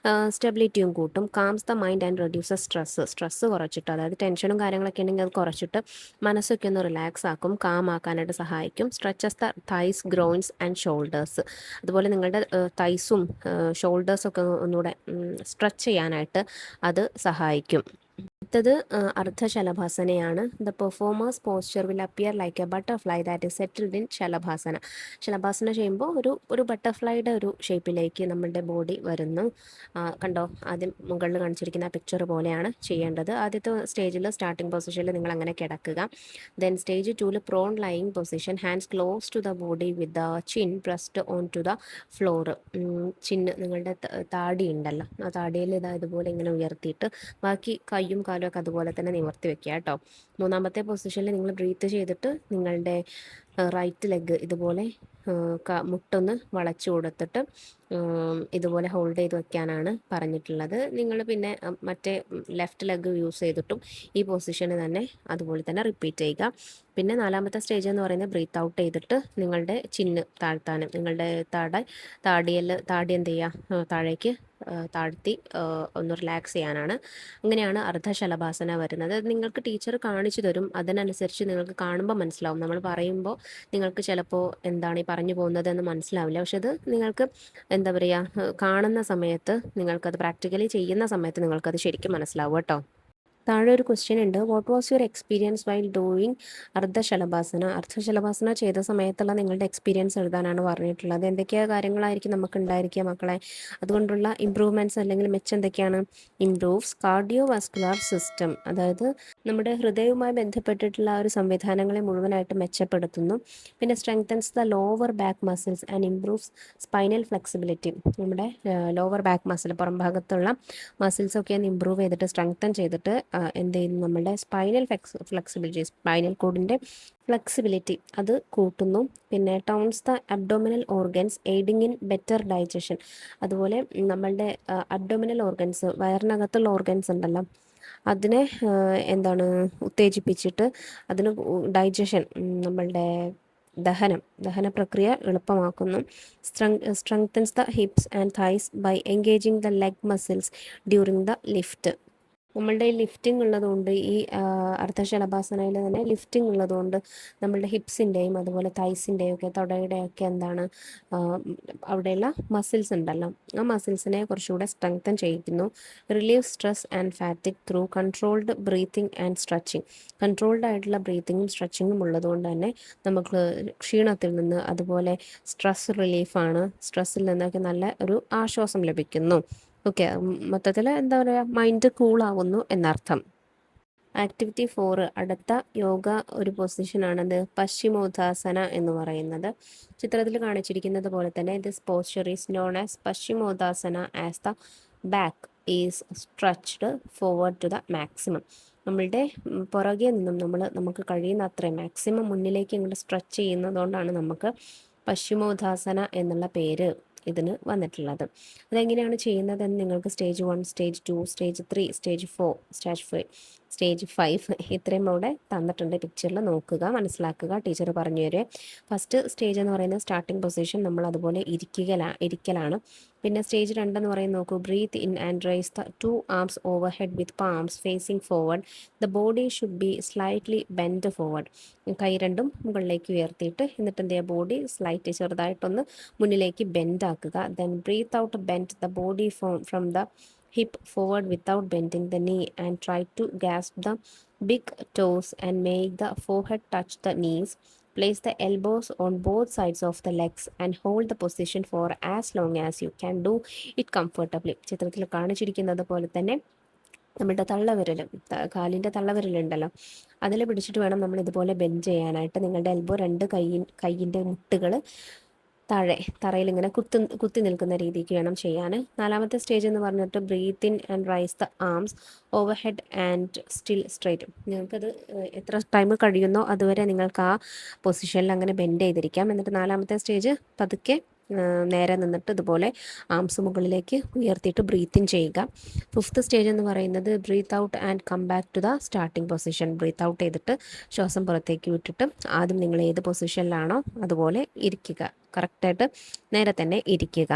സ്റ്റെബിലിറ്റിയും കൂട്ടും. Calms the mind and reduces stress കുറച്ചിട്ട്, അതായത് ടെൻഷനും കാര്യങ്ങളൊക്കെ ഉണ്ടെങ്കിൽ അത് കുറച്ചിട്ട് മനസ്സൊക്കെ ഒന്ന് റിലാക്സ് ആക്കും, കാം ആക്കാനായിട്ട് സഹായിക്കും. Stretches the thighs, groynes and shoulders, അതുപോലെ നിങ്ങളുടെ തൈസും ഷോൾഡേഴ്സൊക്കെ ഒന്നുകൂടെ സ്ട്രെച്ച് ചെയ്യാനായിട്ട് അത് സഹായിക്കും. അടുത്തത് അർദ്ധശലഭാസനയാണ്. The performer's posture will appear like a butterfly that is settled in Shalabhasana. Shalabhasana ചെയ്യുമ്പോൾ ഒരു ബട്ടർഫ്ലൈയുടെ ഒരു ഷേപ്പിലേക്ക് നമ്മളുടെ ബോഡി വരുന്നു. കണ്ടോ, ആദ്യം മുകളിൽ കാണിച്ചിരിക്കുന്ന പിക്ചർ പോലെയാണ് ചെയ്യേണ്ടത്. ആദ്യത്തെ സ്റ്റേജിൽ സ്റ്റാർട്ടിംഗ് പൊസിഷനിൽ നിങ്ങൾ അങ്ങനെ കിടക്കുക. Then stage 2 prone lying position, hands close to the body with the chin pressed on to the floor. Chin നിങ്ങളുടെ താടി ഉണ്ടല്ലോ, ആ താടിയിൽ ഇതുപോലെ ഇങ്ങനെ ഉയർത്തിയിട്ട് ബാക്കി കയ്യും കാലും ഒക്കെ അതുപോലെ തന്നെ നിവർത്തി വെക്കുക കേട്ടോ. മൂന്നാമത്തെ പൊസിഷനിൽ നിങ്ങൾ ബ്രീത്ത് ചെയ്തിട്ട് നിങ്ങളുടെ റൈറ്റ് ലെഗ് ഇതുപോലെ മുട്ടൊന്ന് വളച്ചു കൊടുത്തിട്ട് ഇതുപോലെ ഹോൾഡ് ചെയ്ത് വെക്കാനാണ് പറഞ്ഞിട്ടുള്ളത്. നിങ്ങൾ പിന്നെ മറ്റേ ലെഫ്റ്റ് ലെഗ് യൂസ് ചെയ്തിട്ടും ഈ പൊസിഷന് തന്നെ അതുപോലെ തന്നെ റിപ്പീറ്റ് ചെയ്യുക. പിന്നെ നാലാമത്തെ സ്റ്റേജ് എന്ന് പറയുന്നത് ബ്രീത്ത് ഔട്ട് ചെയ്തിട്ട് നിങ്ങളുടെ ചിന്ന് താഴ്ത്താനും, നിങ്ങളുടെ താടി എന്ത് ചെയ്യുക, താഴേക്ക് താഴ്ത്തി ഒന്ന് റിലാക്സ് ചെയ്യാനാണ്. അങ്ങനെയാണ് അർദ്ധശലഭാസന വരുന്നത്. നിങ്ങൾക്ക് ടീച്ചർ കാണിച്ചു തരും, അതിനനുസരിച്ച് നിങ്ങൾക്ക് കാണുമ്പോൾ മനസ്സിലാവും. നമ്മൾ പറയുമ്പോൾ നിങ്ങൾക്ക് ചിലപ്പോൾ എന്താണ് ഈ പറഞ്ഞു പോകുന്നത് എന്ന് മനസ്സിലാവില്ല. പക്ഷെ അത് നിങ്ങൾക്ക് എന്താ പറയുക, കാണുന്ന സമയത്ത് നിങ്ങൾക്കത് പ്രാക്ടിക്കലി ചെയ്യുന്ന സമയത്ത് നിങ്ങൾക്കത് ശരിക്കും മനസ്സിലാവും കേട്ടോ. താഴെ ഒരു ക്വസ്റ്റ്യൻ ഉണ്ട്. What was your experience while doing Ardhashalabhasana? Ardhashalabhasana ചെയ്ത സമയത്തുള്ള നിങ്ങളുടെ എക്സ്പീരിയൻസ് എഴുതാനാണ് പറഞ്ഞിട്ടുള്ളത്. എന്തൊക്കെയാ കാര്യങ്ങളായിരിക്കും നമുക്ക് ഉണ്ടായിരിക്കുക മക്കളെ? അതുകൊണ്ടുള്ള ഇമ്പ്രൂവ്മെൻറ്റ്സ് അല്ലെങ്കിൽ മെച്ചം എന്തൊക്കെയാണ്? ഇംപ്രൂവ്സ് കാർഡിയോ വാസ്കുലാർ സിസ്റ്റം, അതായത് നമ്മുടെ ഹൃദയവുമായി ബന്ധപ്പെട്ടിട്ടുള്ള ഒരു സംവിധാനങ്ങളെ മുഴുവനായിട്ട് മെച്ചപ്പെടുത്തുന്നു. പിന്നെ strengthens the lower back muscles and improves spinal flexibility, നമ്മുടെ ലോവർ ബാക്ക് മസിൽ, പുറം ഭാഗത്തുള്ള മസിൽസൊക്കെ ഒന്ന് ഇമ്പ്രൂവ് ചെയ്തിട്ട് സ്ട്രെങ്തൻ ചെയ്തിട്ട് എന്ത് ചെയ്യുന്നു, നമ്മുടെ സ്പൈനൽ ഫ്ലെക്സിബിലിറ്റി, സ്പൈനൽ കോഡിൻ്റെ ഫ്ലെക്സിബിലിറ്റി അത് കൂട്ടുന്നു. പിന്നെ towns the abdominal organs aiding in better digestion, അതുപോലെ നമ്മളുടെ അബ്ഡോമിനൽ ഓർഗൻസ്, വയറിനകത്തുള്ള ഓർഗൻസ് ഉണ്ടല്ലോ, അതിനെ എന്താണ് ഉത്തേജിപ്പിച്ചിട്ട് അതിന് ഡൈജഷൻ, നമ്മളുടെ ദഹന പ്രക്രിയ എളുപ്പമാക്കുന്നു. Strengthens the hips and thighs by engaging the leg muscles during the lift. നമ്മളുടെ ലിഫ്റ്റിംഗ് ഉള്ളതുകൊണ്ട്, ഈ അർദ്ധശലഭാസനയിൽ തന്നെ ലിഫ്റ്റിംഗ് ഉള്ളതുകൊണ്ട് നമ്മളുടെ ഹിപ്സിൻ്റെയും അതുപോലെ തൈസിൻ്റെയും ഒക്കെ തുടയുടെയൊക്കെ എന്താണ് അവിടെയുള്ള മസിൽസ് ഉണ്ടല്ലോ, ആ മസിൽസിനെ കുറച്ചുകൂടെ സ്ട്രെങ്തൻ ചെയ്യിക്കുന്നു. Relieve stress and fatigue through controlled breathing and stretching. Controlled ആയിട്ടുള്ള ബ്രീത്തിങ്ങും സ്ട്രെച്ചിങ്ങും ഉള്ളതുകൊണ്ട് തന്നെ നമുക്ക് ക്ഷീണത്തിൽ നിന്ന്, അതുപോലെ സ്ട്രെസ് റിലീഫാണ്, സ്ട്രെസ്സിൽ നിന്നൊക്കെ നല്ല ഒരു ആശ്വാസം ലഭിക്കുന്നു. ഓക്കെ, മൊത്തത്തിൽ എന്താ പറയുക, മൈൻഡ് കൂളാവുന്നു എന്നർത്ഥം. ആക്ടിവിറ്റി 4, അടുത്ത യോഗ ഒരു പൊസിഷനാണത് പശ്ചിമോത്താസന എന്ന് പറയുന്നത്. ചിത്രത്തിൽ കാണിച്ചിരിക്കുന്നത് പോലെ തന്നെ this posture is known as Paschimottanasana as the back is stretched forward to the maximum. നമ്മളുടെ പുറകെ നിന്നും നമുക്ക് കഴിയുന്ന അത്രയും മാക്സിമം മുന്നിലേക്ക് ഇങ്ങോട്ട് സ്ട്രെച്ച് ചെയ്യുന്നതുകൊണ്ടാണ് നമുക്ക് പശ്ചിമോത്താസന എന്നുള്ള പേര് ഇതിന് വന്നിട്ടുള്ളത്. അതെങ്ങനെയാണ് ചെയ്യുന്നതെന്ന് നിങ്ങൾക്ക് stage 1, stage 2, stage 3, stage 4, stage 5 ഇത്രയും അവിടെ തന്നിട്ടുണ്ട്. പിക്ചറിൽ നോക്കുക, മനസ്സിലാക്കുക, ടീച്ചർ പറഞ്ഞു തരുമേ. ഫസ്റ്റ് സ്റ്റേജ് എന്ന് പറയുന്നത് സ്റ്റാർട്ടിംഗ് പൊസിഷൻ, നമ്മൾ അതുപോലെ ഇരിക്കലാണ്. പിന്നെ സ്റ്റേജ് 2 എന്ന് പറയുന്നത് നോക്കൂ, breathe in and raise the 2 arms over head with palms facing forward. The body should be slightly bend forward. കൈ രണ്ടും മുകളിലേക്ക് ഉയർത്തിയിട്ട് എന്നിട്ട് എന്ത് ചെയ്യുക, ബോഡി സ്ലൈറ്റ് ചെറുതായിട്ടൊന്ന് മുന്നിലേക്ക് ബെൻഡ് ആക്കുക. Then breathe out, bend the body from the hip forward without bending the knee and try to grasp the big toes and make the forehead touch the knees. Place the elbows on both sides of the legs and hold the position for as long as you can do it comfortably. ചിത്രത്തിൽ കാണിച്ചിരിക്കുന്നത് പോലെ തന്നെ നമ്മുടെ തള്ളവിരൽ, കാലിൻ്റെ തള്ളവിരലുണ്ടല്ലോ, അതിൽ പിടിച്ചിട്ട് വേണം നമ്മൾ ഇതുപോലെ ബെൻഡ് ചെയ്യാനായിട്ട്. നിങ്ങളുടെ എൽബോ രണ്ട് കൈയിൻ്റെ മുട്ടുകൾ താഴെ തറയിൽ ഇങ്ങനെ കുത്തി നിൽക്കുന്ന രീതിക്ക് വേണം ചെയ്യാൻ. നാലാമത്തെ സ്റ്റേജ് എന്ന് പറഞ്ഞിട്ട് breathe in and raise the arms over head and still straight. നിങ്ങൾക്കത് എത്ര ടൈം കഴിയുന്നോ അതുവരെ നിങ്ങൾക്ക് ആ പൊസിഷനിൽ അങ്ങനെ ബെൻഡ് ചെയ്തിരിക്കാം. എന്നിട്ട് നാലാമത്തെ സ്റ്റേജ് പതുക്കെ നേരെ നിന്നിട്ട് ഇതുപോലെ ആംസ് മുകളിലേക്ക് ഉയർത്തിയിട്ട് ബ്രീത്ത് ഇൻ ചെയ്യുക. 5th സ്റ്റേജ് എന്ന് പറയുന്നത് breathe out and come back to the starting position. Breathe out ചെയ്തിട്ട് ശ്വാസം പുറത്തേക്ക് വിട്ടിട്ട് ആദ്യം നിങ്ങൾ ഏത് പൊസിഷനിലാണോ അതുപോലെ ഇരിക്കുക. കറക്റ്റായിട്ട് നേരെ തന്നെ ഇരിക്കുക.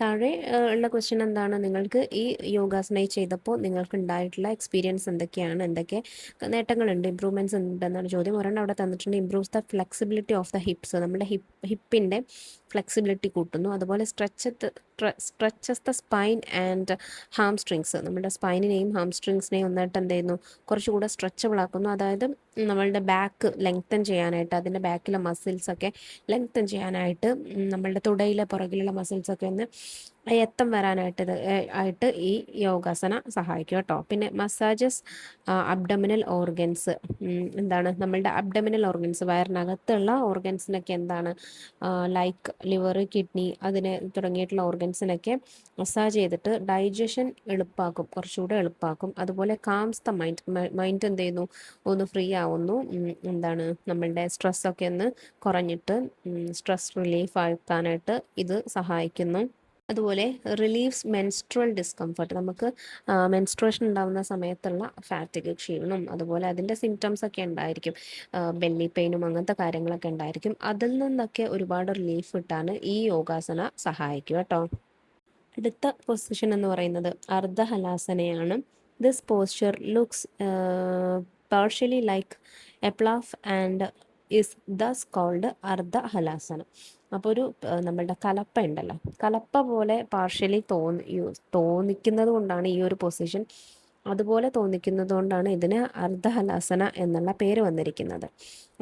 താഴെ ഉള്ള ക്വസ്റ്റ്യൻ എന്താണ്, നിങ്ങൾക്ക് ഈ യോഗാസന ചെയ്തപ്പോൾ നിങ്ങൾക്ക് ഉണ്ടായിട്ടുള്ള എക്സ്പീരിയൻസ് എന്തൊക്കെയാണ്, എന്തൊക്കെ നേട്ടങ്ങളുണ്ട്, ഇമ്പ്രൂവ്മെൻറ്റ്സ് ഉണ്ടെന്നാണ് ചോദ്യം. ഒരെണ്ണം അവിടെ തന്നിട്ടുണ്ട്, improves the flexibility of the hips. നമ്മുടെ ഹിപ്പിൻ്റെ ഫ്ലെക്സിബിലിറ്റി കൂട്ടുന്നു. അതുപോലെ stretches the spine and hamstrings. നമ്മുടെ സ്പൈനിനെയും ഹാംസ്ട്രിങ്സിനെയും ഒന്നായിട്ട് എന്ത് ചെയ്യുന്നു, കുറച്ചുകൂടെ സ്ട്രെച്ചബിൾ ആക്കുന്നു. അതായത് നമ്മളുടെ ബാക്ക് ലെങ്തൻ ചെയ്യാനായിട്ട്, അതിൻ്റെ ബാക്കിലെ മസിൽസൊക്കെ ലെങ്തൻ ചെയ്യാനായിട്ട്, നമ്മളുടെ തുടയിലെ പുറകിലുള്ള മസിൽസൊക്കെ ഒന്ന് എത്തം വരാനായിട്ട് ആയിട്ട് ഈ യോഗാസന സഹായിക്കും കേട്ടോ. പിന്നെ മസാജസ് അബ്ഡമിനൽ ഓർഗൻസ്. എന്താണ് നമ്മളുടെ അബ്ഡമിനൽ ഓർഗൻസ്, വയറിനകത്തുള്ള ഓർഗൻസിനൊക്കെ എന്താണ്, ലൈക്ക് ലിവർ, കിഡ്നി, അതിന് തുടങ്ങിയിട്ടുള്ള ഓർഗൻസിനൊക്കെ മസാജ് ചെയ്തിട്ട് ഡൈജഷൻ എളുപ്പമാക്കും, കുറച്ചുകൂടെ എളുപ്പമാക്കും. അതുപോലെ കാംസ് ദ മൈൻഡ് എന്ത് ചെയ്യുന്നു, ഒന്ന് ഫ്രീ ആവുന്നു. എന്താണ് നമ്മളുടെ സ്ട്രെസ്സൊക്കെ ഒന്ന് കുറഞ്ഞിട്ട് സ്ട്രെസ് റിലീഫ് ആക്കാനായിട്ട് ഇത് സഹായിക്കുന്നു. അതുപോലെ റിലീവ്സ് മെൻസ്ട്രൽ ഡിസ്കംഫർട്ട്. നമുക്ക് മെൻസ്ട്രേഷൻ ഉണ്ടാകുന്ന സമയത്തുള്ള ഫാറ്റിക്, ക്ഷീണം, അതുപോലെ അതിൻ്റെ സിംറ്റംസ് ഒക്കെ ഉണ്ടായിരിക്കും, ബെല്ലി പെയിനും അങ്ങനത്തെ കാര്യങ്ങളൊക്കെ ഉണ്ടായിരിക്കും. അതിൽ നിന്നൊക്കെ ഒരുപാട് റിലീഫ് കിട്ടാൻ ഈ യോഗാസന സഹായിക്കും കേട്ടോ. അടുത്ത പൊസിഷൻ എന്ന് പറയുന്നത് അർദ്ധഹലാസനയാണ്. This posture looks partially like a plough and is thus called Ardhahalasana. അപ്പോൾ ഒരു നമ്മളുടെ കലപ്പ ഉണ്ടല്ലോ, കലപ്പ പോലെ പാർഷ്യലി തോന്നിക്കുന്നത് കൊണ്ടാണ് ഈ ഒരു പൊസിഷൻ, അതുപോലെ തോന്നിക്കുന്നത് കൊണ്ടാണ് ഇതിന് അർദ്ധഹലാസന എന്നുള്ള പേര് വന്നിരിക്കുന്നത്.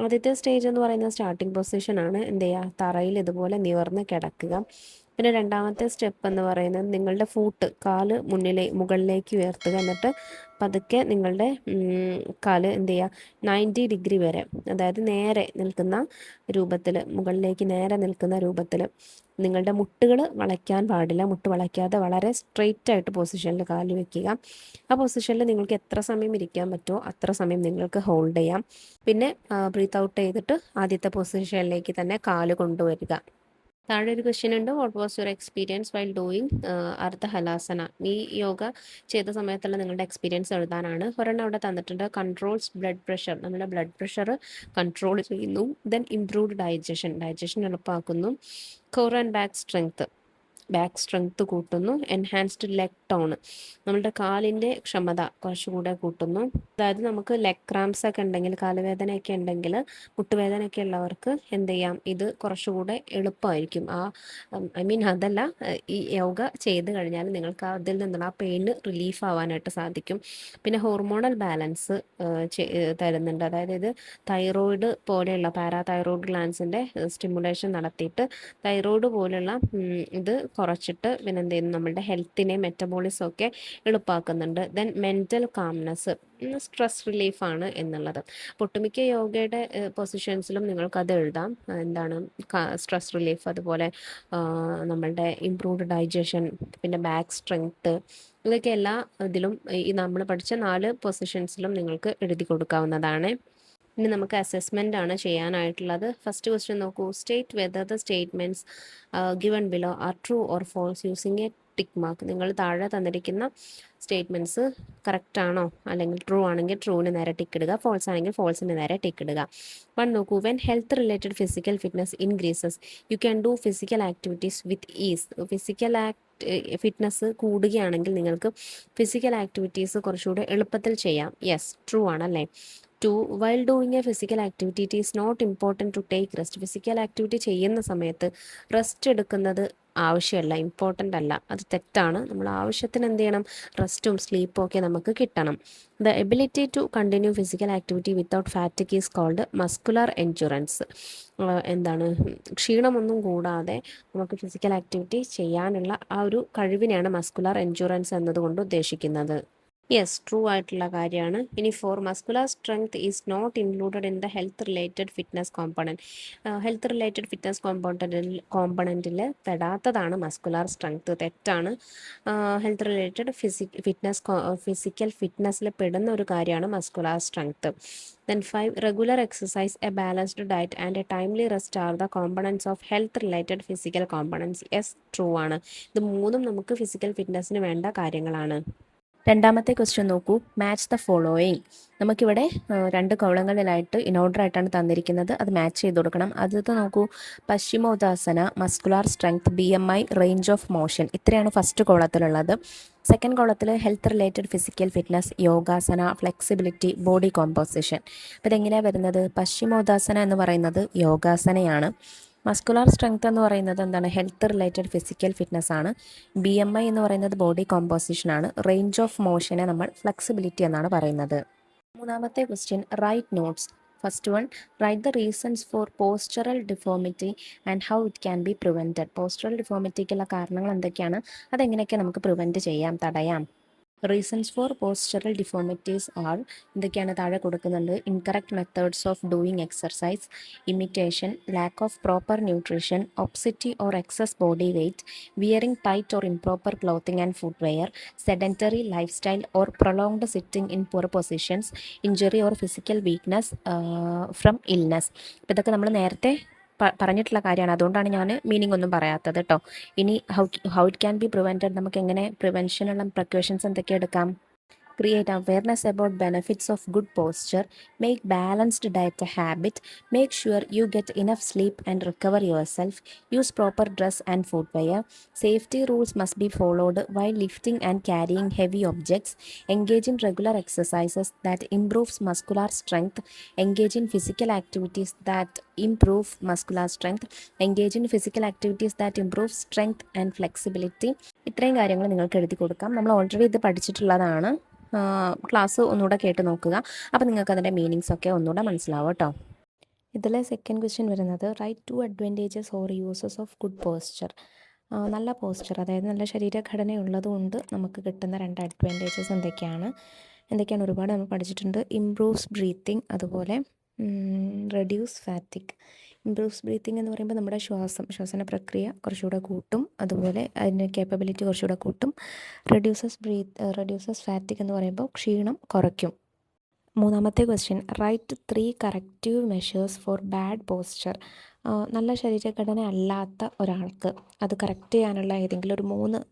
ആദ്യത്തെ സ്റ്റേജ് എന്ന് പറയുന്നത് സ്റ്റാർട്ടിംഗ് പൊസിഷനാണ്. എന്ത് ചെയ്യുക, തറയിൽ ഇതുപോലെ നിവർന്ന് കിടക്കുക. പിന്നെ രണ്ടാമത്തെ സ്റ്റെപ്പ് എന്ന് പറയുന്നത് നിങ്ങളുടെ കാല് മുകളിലേക്ക് ഉയർത്തുക. എന്നിട്ട് പതുക്കെ നിങ്ങളുടെ കാല് എന്ത് ചെയ്യുക, 90 ഡിഗ്രി വരെ, അതായത് നേരെ നിൽക്കുന്ന രൂപത്തിൽ, മുകളിലേക്ക് നേരെ നിൽക്കുന്ന രൂപത്തിൽ. നിങ്ങളുടെ മുട്ടുകൾ വളയ്ക്കാൻ പാടില്ല, മുട്ട് വളയ്ക്കാതെ വളരെ സ്ട്രെയിറ്റ് ആയിട്ട് പൊസിഷനിൽ കാല് വെക്കുക. ആ പൊസിഷനിൽ നിങ്ങൾക്ക് എത്ര സമയം ഇരിക്കാൻ പറ്റുമോ അത്ര സമയം നിങ്ങൾക്ക് ഹോൾഡ് ചെയ്യാം. പിന്നെ ബ്രീത്ത് ഔട്ട് ചെയ്തിട്ട് ആദ്യത്തെ പൊസിഷനിലേക്ക് തന്നെ കാല് കൊണ്ടുവരിക. താഴെ ഒരു ക്വസ്റ്റ്യൻ ഉണ്ട്, what was your experience while doing Ardhahalasana. ഈ യോഗ ചെയ്ത സമയത്തുള്ള നിങ്ങളുടെ എക്സ്പീരിയൻസ് എഴുതാനാണ്. ഒരെണ്ണം അവിടെ തന്നിട്ടുണ്ട്, കൺട്രോൾസ് ബ്ലഡ് പ്രഷർ. നമ്മുടെ ബ്ലഡ് പ്രഷർ കൺട്രോൾ ചെയ്യുന്നു. ദെൻ ഇംപ്രൂവ്ഡ് ഡൈജഷൻ എളുപ്പമാക്കുന്നു. കോർ ആൻഡ് ബാക്ക് സ്ട്രെങ്ത് കൂട്ടുന്നു. എൻഹാൻസ്ഡ് ലെഗ് ടോൺ, നമ്മളുടെ കാലിൻ്റെ ക്ഷമത കുറച്ചുകൂടെ കൂട്ടുന്നു. അതായത് നമുക്ക് ലെഗ് ക്രാംസ് ഒക്കെ ഉണ്ടെങ്കിൽ, കാലുവേദനയൊക്കെ ഉണ്ടെങ്കിൽ, മുട്ടുവേദനയൊക്കെ ഉള്ളവർക്ക് എന്ത് ചെയ്യാം, ഇത് കുറച്ചുകൂടെ എളുപ്പമായിരിക്കും. അതല്ല, ഈ യോഗ ചെയ്ത് കഴിഞ്ഞാൽ നിങ്ങൾക്ക് അതിൽ നിന്നുള്ള ആ പെയിന് റിലീഫ് ആവാനായിട്ട് സാധിക്കും. പിന്നെ ഹോർമോണൽ ബാലൻസ് തരുന്നുണ്ട്. അതായത് ഇത് തൈറോയിഡ് പോലെയുള്ള പാരാതൈറോയിഡ് ഗ്ലാൻസിൻ്റെ സ്റ്റിമുലേഷൻ നടത്തിയിട്ട് തൈറോയിഡ് പോലുള്ള ഇത് കുറച്ചിട്ട് പിന്നെ എന്ത് ചെയ്യുന്നു, നമ്മളുടെ ഹെൽത്തിനെ, മെറ്റബോളിസം ഒക്കെ എളുപ്പമാക്കുന്നുണ്ട്. ദെൻ മെൻ്റൽ കാംനെസ്, സ്ട്രെസ് റിലീഫാണ് എന്നുള്ളത്. ഒട്ടുമിക്ക യോഗയുടെ പൊസിഷൻസിലും നിങ്ങൾക്കത് എഴുതാം. എന്താണ് സ്ട്രെസ് റിലീഫ്, അതുപോലെ നമ്മളുടെ ഇംപ്രൂവ്ഡ് ഡൈജഷൻ, പിന്നെ ബാക്ക് സ്ട്രെങ്ത്ത്, ഇതൊക്കെ എല്ലാ ഇതിലും ഈ നമ്മൾ പഠിച്ച 4 പൊസിഷൻസിലും നിങ്ങൾക്ക് എഴുതി കൊടുക്കാവുന്നതാണ്. ഇനി നമുക്ക് അസസ്മെൻ്റ് ആണ് ചെയ്യാനായിട്ടുള്ളത്. ഫസ്റ്റ് ക്വസ്റ്റ്യൻ നോക്കൂ, state whether the statements given below are true or false using a tick mark. നിങ്ങൾ താഴെ തന്നിരിക്കുന്ന സ്റ്റേറ്റ്മെൻറ്റ്സ് കറക്റ്റ് ആണോ, അല്ലെങ്കിൽ ട്രൂ ആണെങ്കിൽ ട്രൂവിന് നേരെ ടിക്ക് ഇടുക, ഫോൾസ് ആണെങ്കിൽ ഫോൾസിന് നേരെ ടിക്ക് ഇടുക. 1 നോക്കൂ, when health related physical fitness increases you can do physical activities with ease. Fitness കൂടുകയാണെങ്കിൽ നിങ്ങൾക്ക് ഫിസിക്കൽ ആക്ടിവിറ്റീസ് കുറച്ചുകൂടെ എളുപ്പത്തിൽ ചെയ്യാം. യെസ്, ട്രൂ ആണല്ലേ. 2, while doing a physical activity it is not important to take rest. Physical activity ചെയ്യുന്ന സമയത്ത് rest എടുക്കുന്നത് ആവശ്യമല്ല, important അല്ല, അത് തെറ്റാണ്. നമ്മൾ ആവശ്യത്തിന് എന്ത് ചെയ്യണം, റെസ്റ്റും സ്ലീപ്പും ഒക്കെ നമുക്ക് കിട്ടണം. The ability to continue physical activity without fatigue is called muscular endurance. എന്താണ്, ക്ഷീണമൊന്നും കൂടാതെ നമുക്ക് ഫിസിക്കൽ ആക്ടിവിറ്റി ചെയ്യാനുള്ള ആ ഒരു കഴിവിനെയാണ് മസ്കുലർ എൻഡ്യൂറൻസ് എന്നതുകൊണ്ട് ഉദ്ദേശിക്കുന്നത്. യെസ്, ട്രൂ ആയിട്ടുള്ള കാര്യമാണ്. ഇനി four muscular strength is not included in the health related fitness component. Health related fitness കോമ്പണൻറ്റിൽ പെടാത്തതാണ് മസ്കുലർ സ്ട്രെങ്ത്. തെറ്റാണ്. ഹെൽത്ത് റിലേറ്റഡ് ഫിസിക്കൽ ഫിറ്റ്നസ്സിൽ പെടുന്ന ഒരു കാര്യമാണ് muscular strength. Then 5, regular exercise, a balanced diet and a timely rest are the components of health related physical components. Yes, true ആണ്. ഇത് മൂന്നും നമുക്ക് ഫിസിക്കൽ ഫിറ്റ്നസ്സിന് വേണ്ട കാര്യങ്ങളാണ്. രണ്ടാമത്തെ ക്വസ്റ്റ്യൻ നോക്കൂ. Match the following. നമുക്കിവിടെ രണ്ട് കോളങ്ങളിലായിട്ട് ഇൻ ഓർഡർ ആയിട്ടാണ് തന്നിരിക്കുന്നത്. അത് മാച്ച് ചെയ്ത് കൊടുക്കണം. ആദ്യത്തെ നോക്കൂ, Paschimottanasana, muscular strength, BMI, range of motion. ഇത്രയാണ് ഫസ്റ്റ് കോളത്തിലുള്ളത്. സെക്കൻഡ് കോളത്തിൽ health related physical fitness, yogasana, flexibility, body composition. അപ്പോൾ ഇതെങ്ങനെയാണ് വരുന്നത്? പശ്ചിമോത്താസന എന്ന് പറയുന്നത് യോഗാസനയാണ്. മസ്കുലാർ സ്ട്രെങ്ത് എന്ന് പറയുന്നത് എന്താണ്? ഹെൽത്ത് റിലേറ്റഡ് ഫിസിക്കൽ ഫിറ്റ്നസ് ആണ്. BMI എന്ന് പറയുന്നത് ബോഡി കോമ്പോസിഷൻ ആണ്. റേഞ്ച് ഓഫ് മോഷനെ നമ്മൾ ഫ്ലെക്സിബിലിറ്റി എന്നാണ് പറയുന്നത്. മൂന്നാമത്തെ question, write notes. First one, write the reasons for postural deformity and how it can be prevented. Postural ഡിഫോമിറ്റിക്കുള്ള കാരണങ്ങൾ എന്തൊക്കെയാണ്? അതെങ്ങനെയൊക്കെ നമുക്ക് പ്രിവെൻറ്റ് ചെയ്യാം, തടയാം? Reasons for postural deformities are, എന്തൊക്കെയാണ് താഴെ കൊടുക്കുന്നുണ്ട്. Incorrect methods of doing exercise, imitation, lack of proper nutrition, obesity or excess body weight, wearing tight or improper clothing and footwear, sedentary life style or prolonged sitting in poor positions, injury or physical weakness from illness. അപ്പോൾ ഇതൊക്കെ നമ്മൾ നേരത്തെ പറഞ്ഞിട്ടുള്ള കാര്യമാണ്. അതുകൊണ്ടാണ് ഞാൻ meaning ഒന്നും പറയാത്തത് കേട്ടോ. ഇനി how it can be prevented, നമുക്ക് എങ്ങനെ പ്രിവെൻഷനുള്ള പ്രിക്കോഷൻസ് എന്തൊക്കെ എടുക്കാം? Create awareness about benefits of good posture, make balanced diet a habit, make sure you get enough sleep and recover yourself, use proper dress and footwear, safety rules must be followed while lifting and carrying heavy objects, engage in regular exercises that improves muscular strength, engage in physical activities that improve muscular strength, engage in physical activities that improve strength and flexibility. ഇത്രയും കാര്യങ്ങൾ നിങ്ങൾക്ക് എഴുതി കൊടുക്കാം. നമ്മൾ already ഇത് പഠിച്ചിട്ടുള്ളതാണ്. Class ഒന്നുകൂടെ കേട്ട് നോക്കുക. അപ്പോൾ നിങ്ങൾക്ക് അതിൻ്റെ മീനിങ്സ് ഒക്കെ ഒന്നുകൂടെ മനസ്സിലാവും കേട്ടോ. ഇതിലെ സെക്കൻഡ് ക്വസ്റ്റ്യൻ വരുന്നത്, write 2 advantages or uses of good posture. നല്ല പോസ്ചർ, അതായത് നല്ല ശരീരഘടനയുള്ളതുകൊണ്ട് നമുക്ക് കിട്ടുന്ന 2 അഡ്വാൻറ്റേജസ് എന്തൊക്കെയാണ് ഒരുപാട് നമ്മൾ പഠിച്ചിട്ടുണ്ട്. ഇംപ്രൂവ്സ് ബ്രീത്തിങ്, അതുപോലെ റെഡ്യൂസ് ഫാറ്റിക്. ഇംപ്രൂവ്സ് ബ്രീത്തിങ് എന്ന് പറയുമ്പോൾ നമ്മുടെ ശ്വസന പ്രക്രിയ കുറച്ചുകൂടെ കൂട്ടും, അതുപോലെ അതിൻ്റെ കേപ്പബിലിറ്റി കുറച്ചുകൂടെ കൂട്ടും. റെഡ്യൂസസ് ഫാറ്റിക് എന്ന് പറയുമ്പോൾ ക്ഷീണം കുറയ്ക്കും. മൂന്നാമത്തെ question, write 3 corrective measures for bad posture. നല്ല ശരീരഘടന അല്ലാത്ത ഒരാൾക്ക് അത് കറക്റ്റ് ചെയ്യാനുള്ള ഏതെങ്കിലും ഒരു 3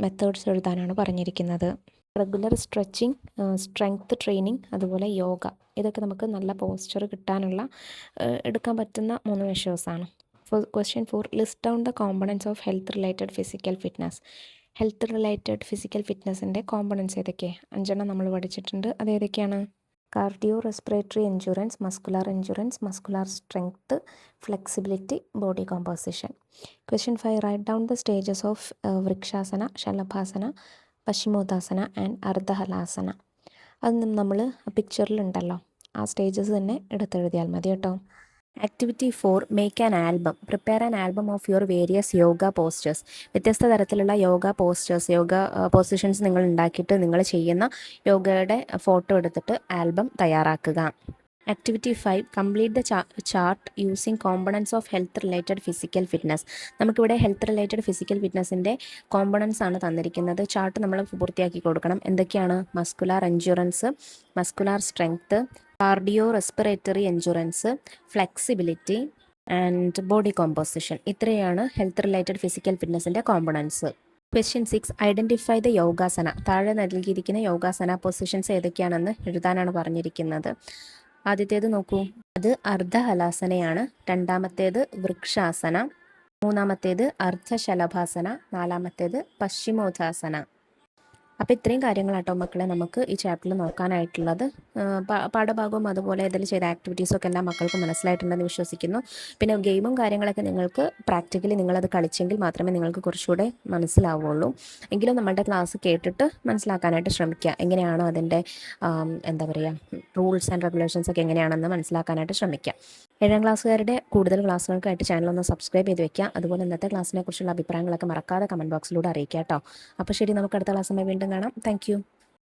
മെത്തേഡ്സ് എഴുതാനാണ് പറഞ്ഞിരിക്കുന്നത്. റെഗുലർ സ്ട്രെച്ചിങ്, സ്ട്രെങ്ത് ട്രെയിനിങ്, അതുപോലെ യോഗ. ഇതൊക്കെ നമുക്ക് നല്ല പോസ്ചർ കിട്ടാനുള്ള എടുക്കാൻ പറ്റുന്ന 3 മെഷേഴ്സാണ്. Question 4, list down the components of health related physical fitness. Health related physical ഫിറ്റ്നസിൻ്റെ കോമ്പണൻസ് ഏതൊക്കെ? 5 നമ്മൾ പഠിച്ചിട്ടുണ്ട്. അത് ഏതൊക്കെയാണ്? Cardio respiratory endurance, muscular strength, flexibility, body composition. Question 5, write down the stages of Vrikshasana, Shalabhasana, Paschimottanasana and Ardhahalasana. അത് നമ്മൾ പിക്ചറിലുണ്ടല്ലോ, ആ സ്റ്റേജസ് തന്നെ എടുത്തെഴുതിയാൽ മതി കേട്ടോ. Activity 4, make an album. Prepare an album of your various yoga postures. വ്യത്യസ്ത തരത്തിലുള്ള യോഗ പൊസിഷൻസ് നിങ്ങൾ ഉണ്ടാക്കിയിട്ട് നിങ്ങൾ ചെയ്യുന്ന യോഗയുടെ ഫോട്ടോ എടുത്തിട്ട് ആൽബം തയ്യാറാക്കുക. Activity 5, complete the chart using components of health related physical fitness. നമുക്കിവിടെ ഹെൽത്ത് റിലേറ്റഡ് ഫിസിക്കൽ ഫിറ്റ്നസിൻ്റെ കോമ്പണൻസ് ആണ് തന്നിരിക്കുന്നത്. ചാർട്ട് നമ്മൾ പൂർത്തിയാക്കി കൊടുക്കണം. എന്തൊക്കെയാണ്? Muscular endurance, muscular strength, cardio respiratory endurance, flexibility and body composition. ഇത്രയാണ് ഹെൽത്ത് റിലേറ്റഡ് ഫിസിക്കൽ ഫിറ്റ്നസിൻ്റെ components. Question 6, identify the yogasana. താഴെ നൽകിയിരിക്കുന്ന യോഗാസന പൊസിഷൻസ് ഏതൊക്കെയാണെന്ന് എഴുതാനാണ് പറഞ്ഞിരിക്കുന്നത്. ആദ്യത്തേത് നോക്കൂ, അത് അർദ്ധഹലാസനയാണ്. രണ്ടാമത്തേത് വൃക്ഷാസന, മൂന്നാമത്തേത് അർദ്ധശലഭാസന, നാലാമത്തേത് പശ്ചിമോത്താസന. അപ്പോൾ ഇത്രയും കാര്യങ്ങളാട്ടോ മക്കളെ നമുക്ക് ഈ ചാപ്റ്ററിൽ നോക്കാനായിട്ടുള്ളത്. പാഠഭാഗവും അതുപോലെ ഇതിൽ ചെയ്ത ആക്ടിവിറ്റീസും ഒക്കെ എല്ലാം മക്കൾക്ക് മനസ്സിലായിട്ടുണ്ടെന്ന് വിശ്വസിക്കുന്നു. പിന്നെ ഗെയിമും കാര്യങ്ങളൊക്കെ നിങ്ങൾക്ക് പ്രാക്ടിക്കലി നിങ്ങളത് കളിച്ചെങ്കിൽ മാത്രമേ നിങ്ങൾക്ക് കുറച്ചുകൂടെ മനസ്സിലാവുള്ളൂ. എങ്കിലും നമ്മളുടെ ക്ലാസ് കേട്ടിട്ട് മനസ്സിലാക്കാനായിട്ട് ശ്രമിക്കുക. എങ്ങനെയാണോ അതിൻ്റെ റൂൾസ് ആൻഡ് റെഗുലേഷൻസ് ഒക്കെ എങ്ങനെയാണെന്ന് മനസ്സിലാക്കാനായിട്ട് ശ്രമിക്കുക. 7ാം ക്ലാസ്സുകാരുടെ കൂടുതൽ ക്ലാസ്സുകൾക്കായിട്ട് ചാനലൊന്ന് സബ്സ്ക്രൈബ് ചെയ്ത് വെക്കുക. അതുപോലെ ഇന്നത്തെ ക്ലാസ്സിനെ കുറിച്ചുള്ള അഭിപ്രായങ്ങളൊക്കെ മറക്കാതെ കമൻറ്റ് ബോക്സിലൂടെ അറിയിക്കുക കേട്ടോ. അപ്പോൾ ശരി, നമുക്ക് അടുത്ത ക്ലാസ്സുമായി വീണ്ടും കാണാം. താങ്ക്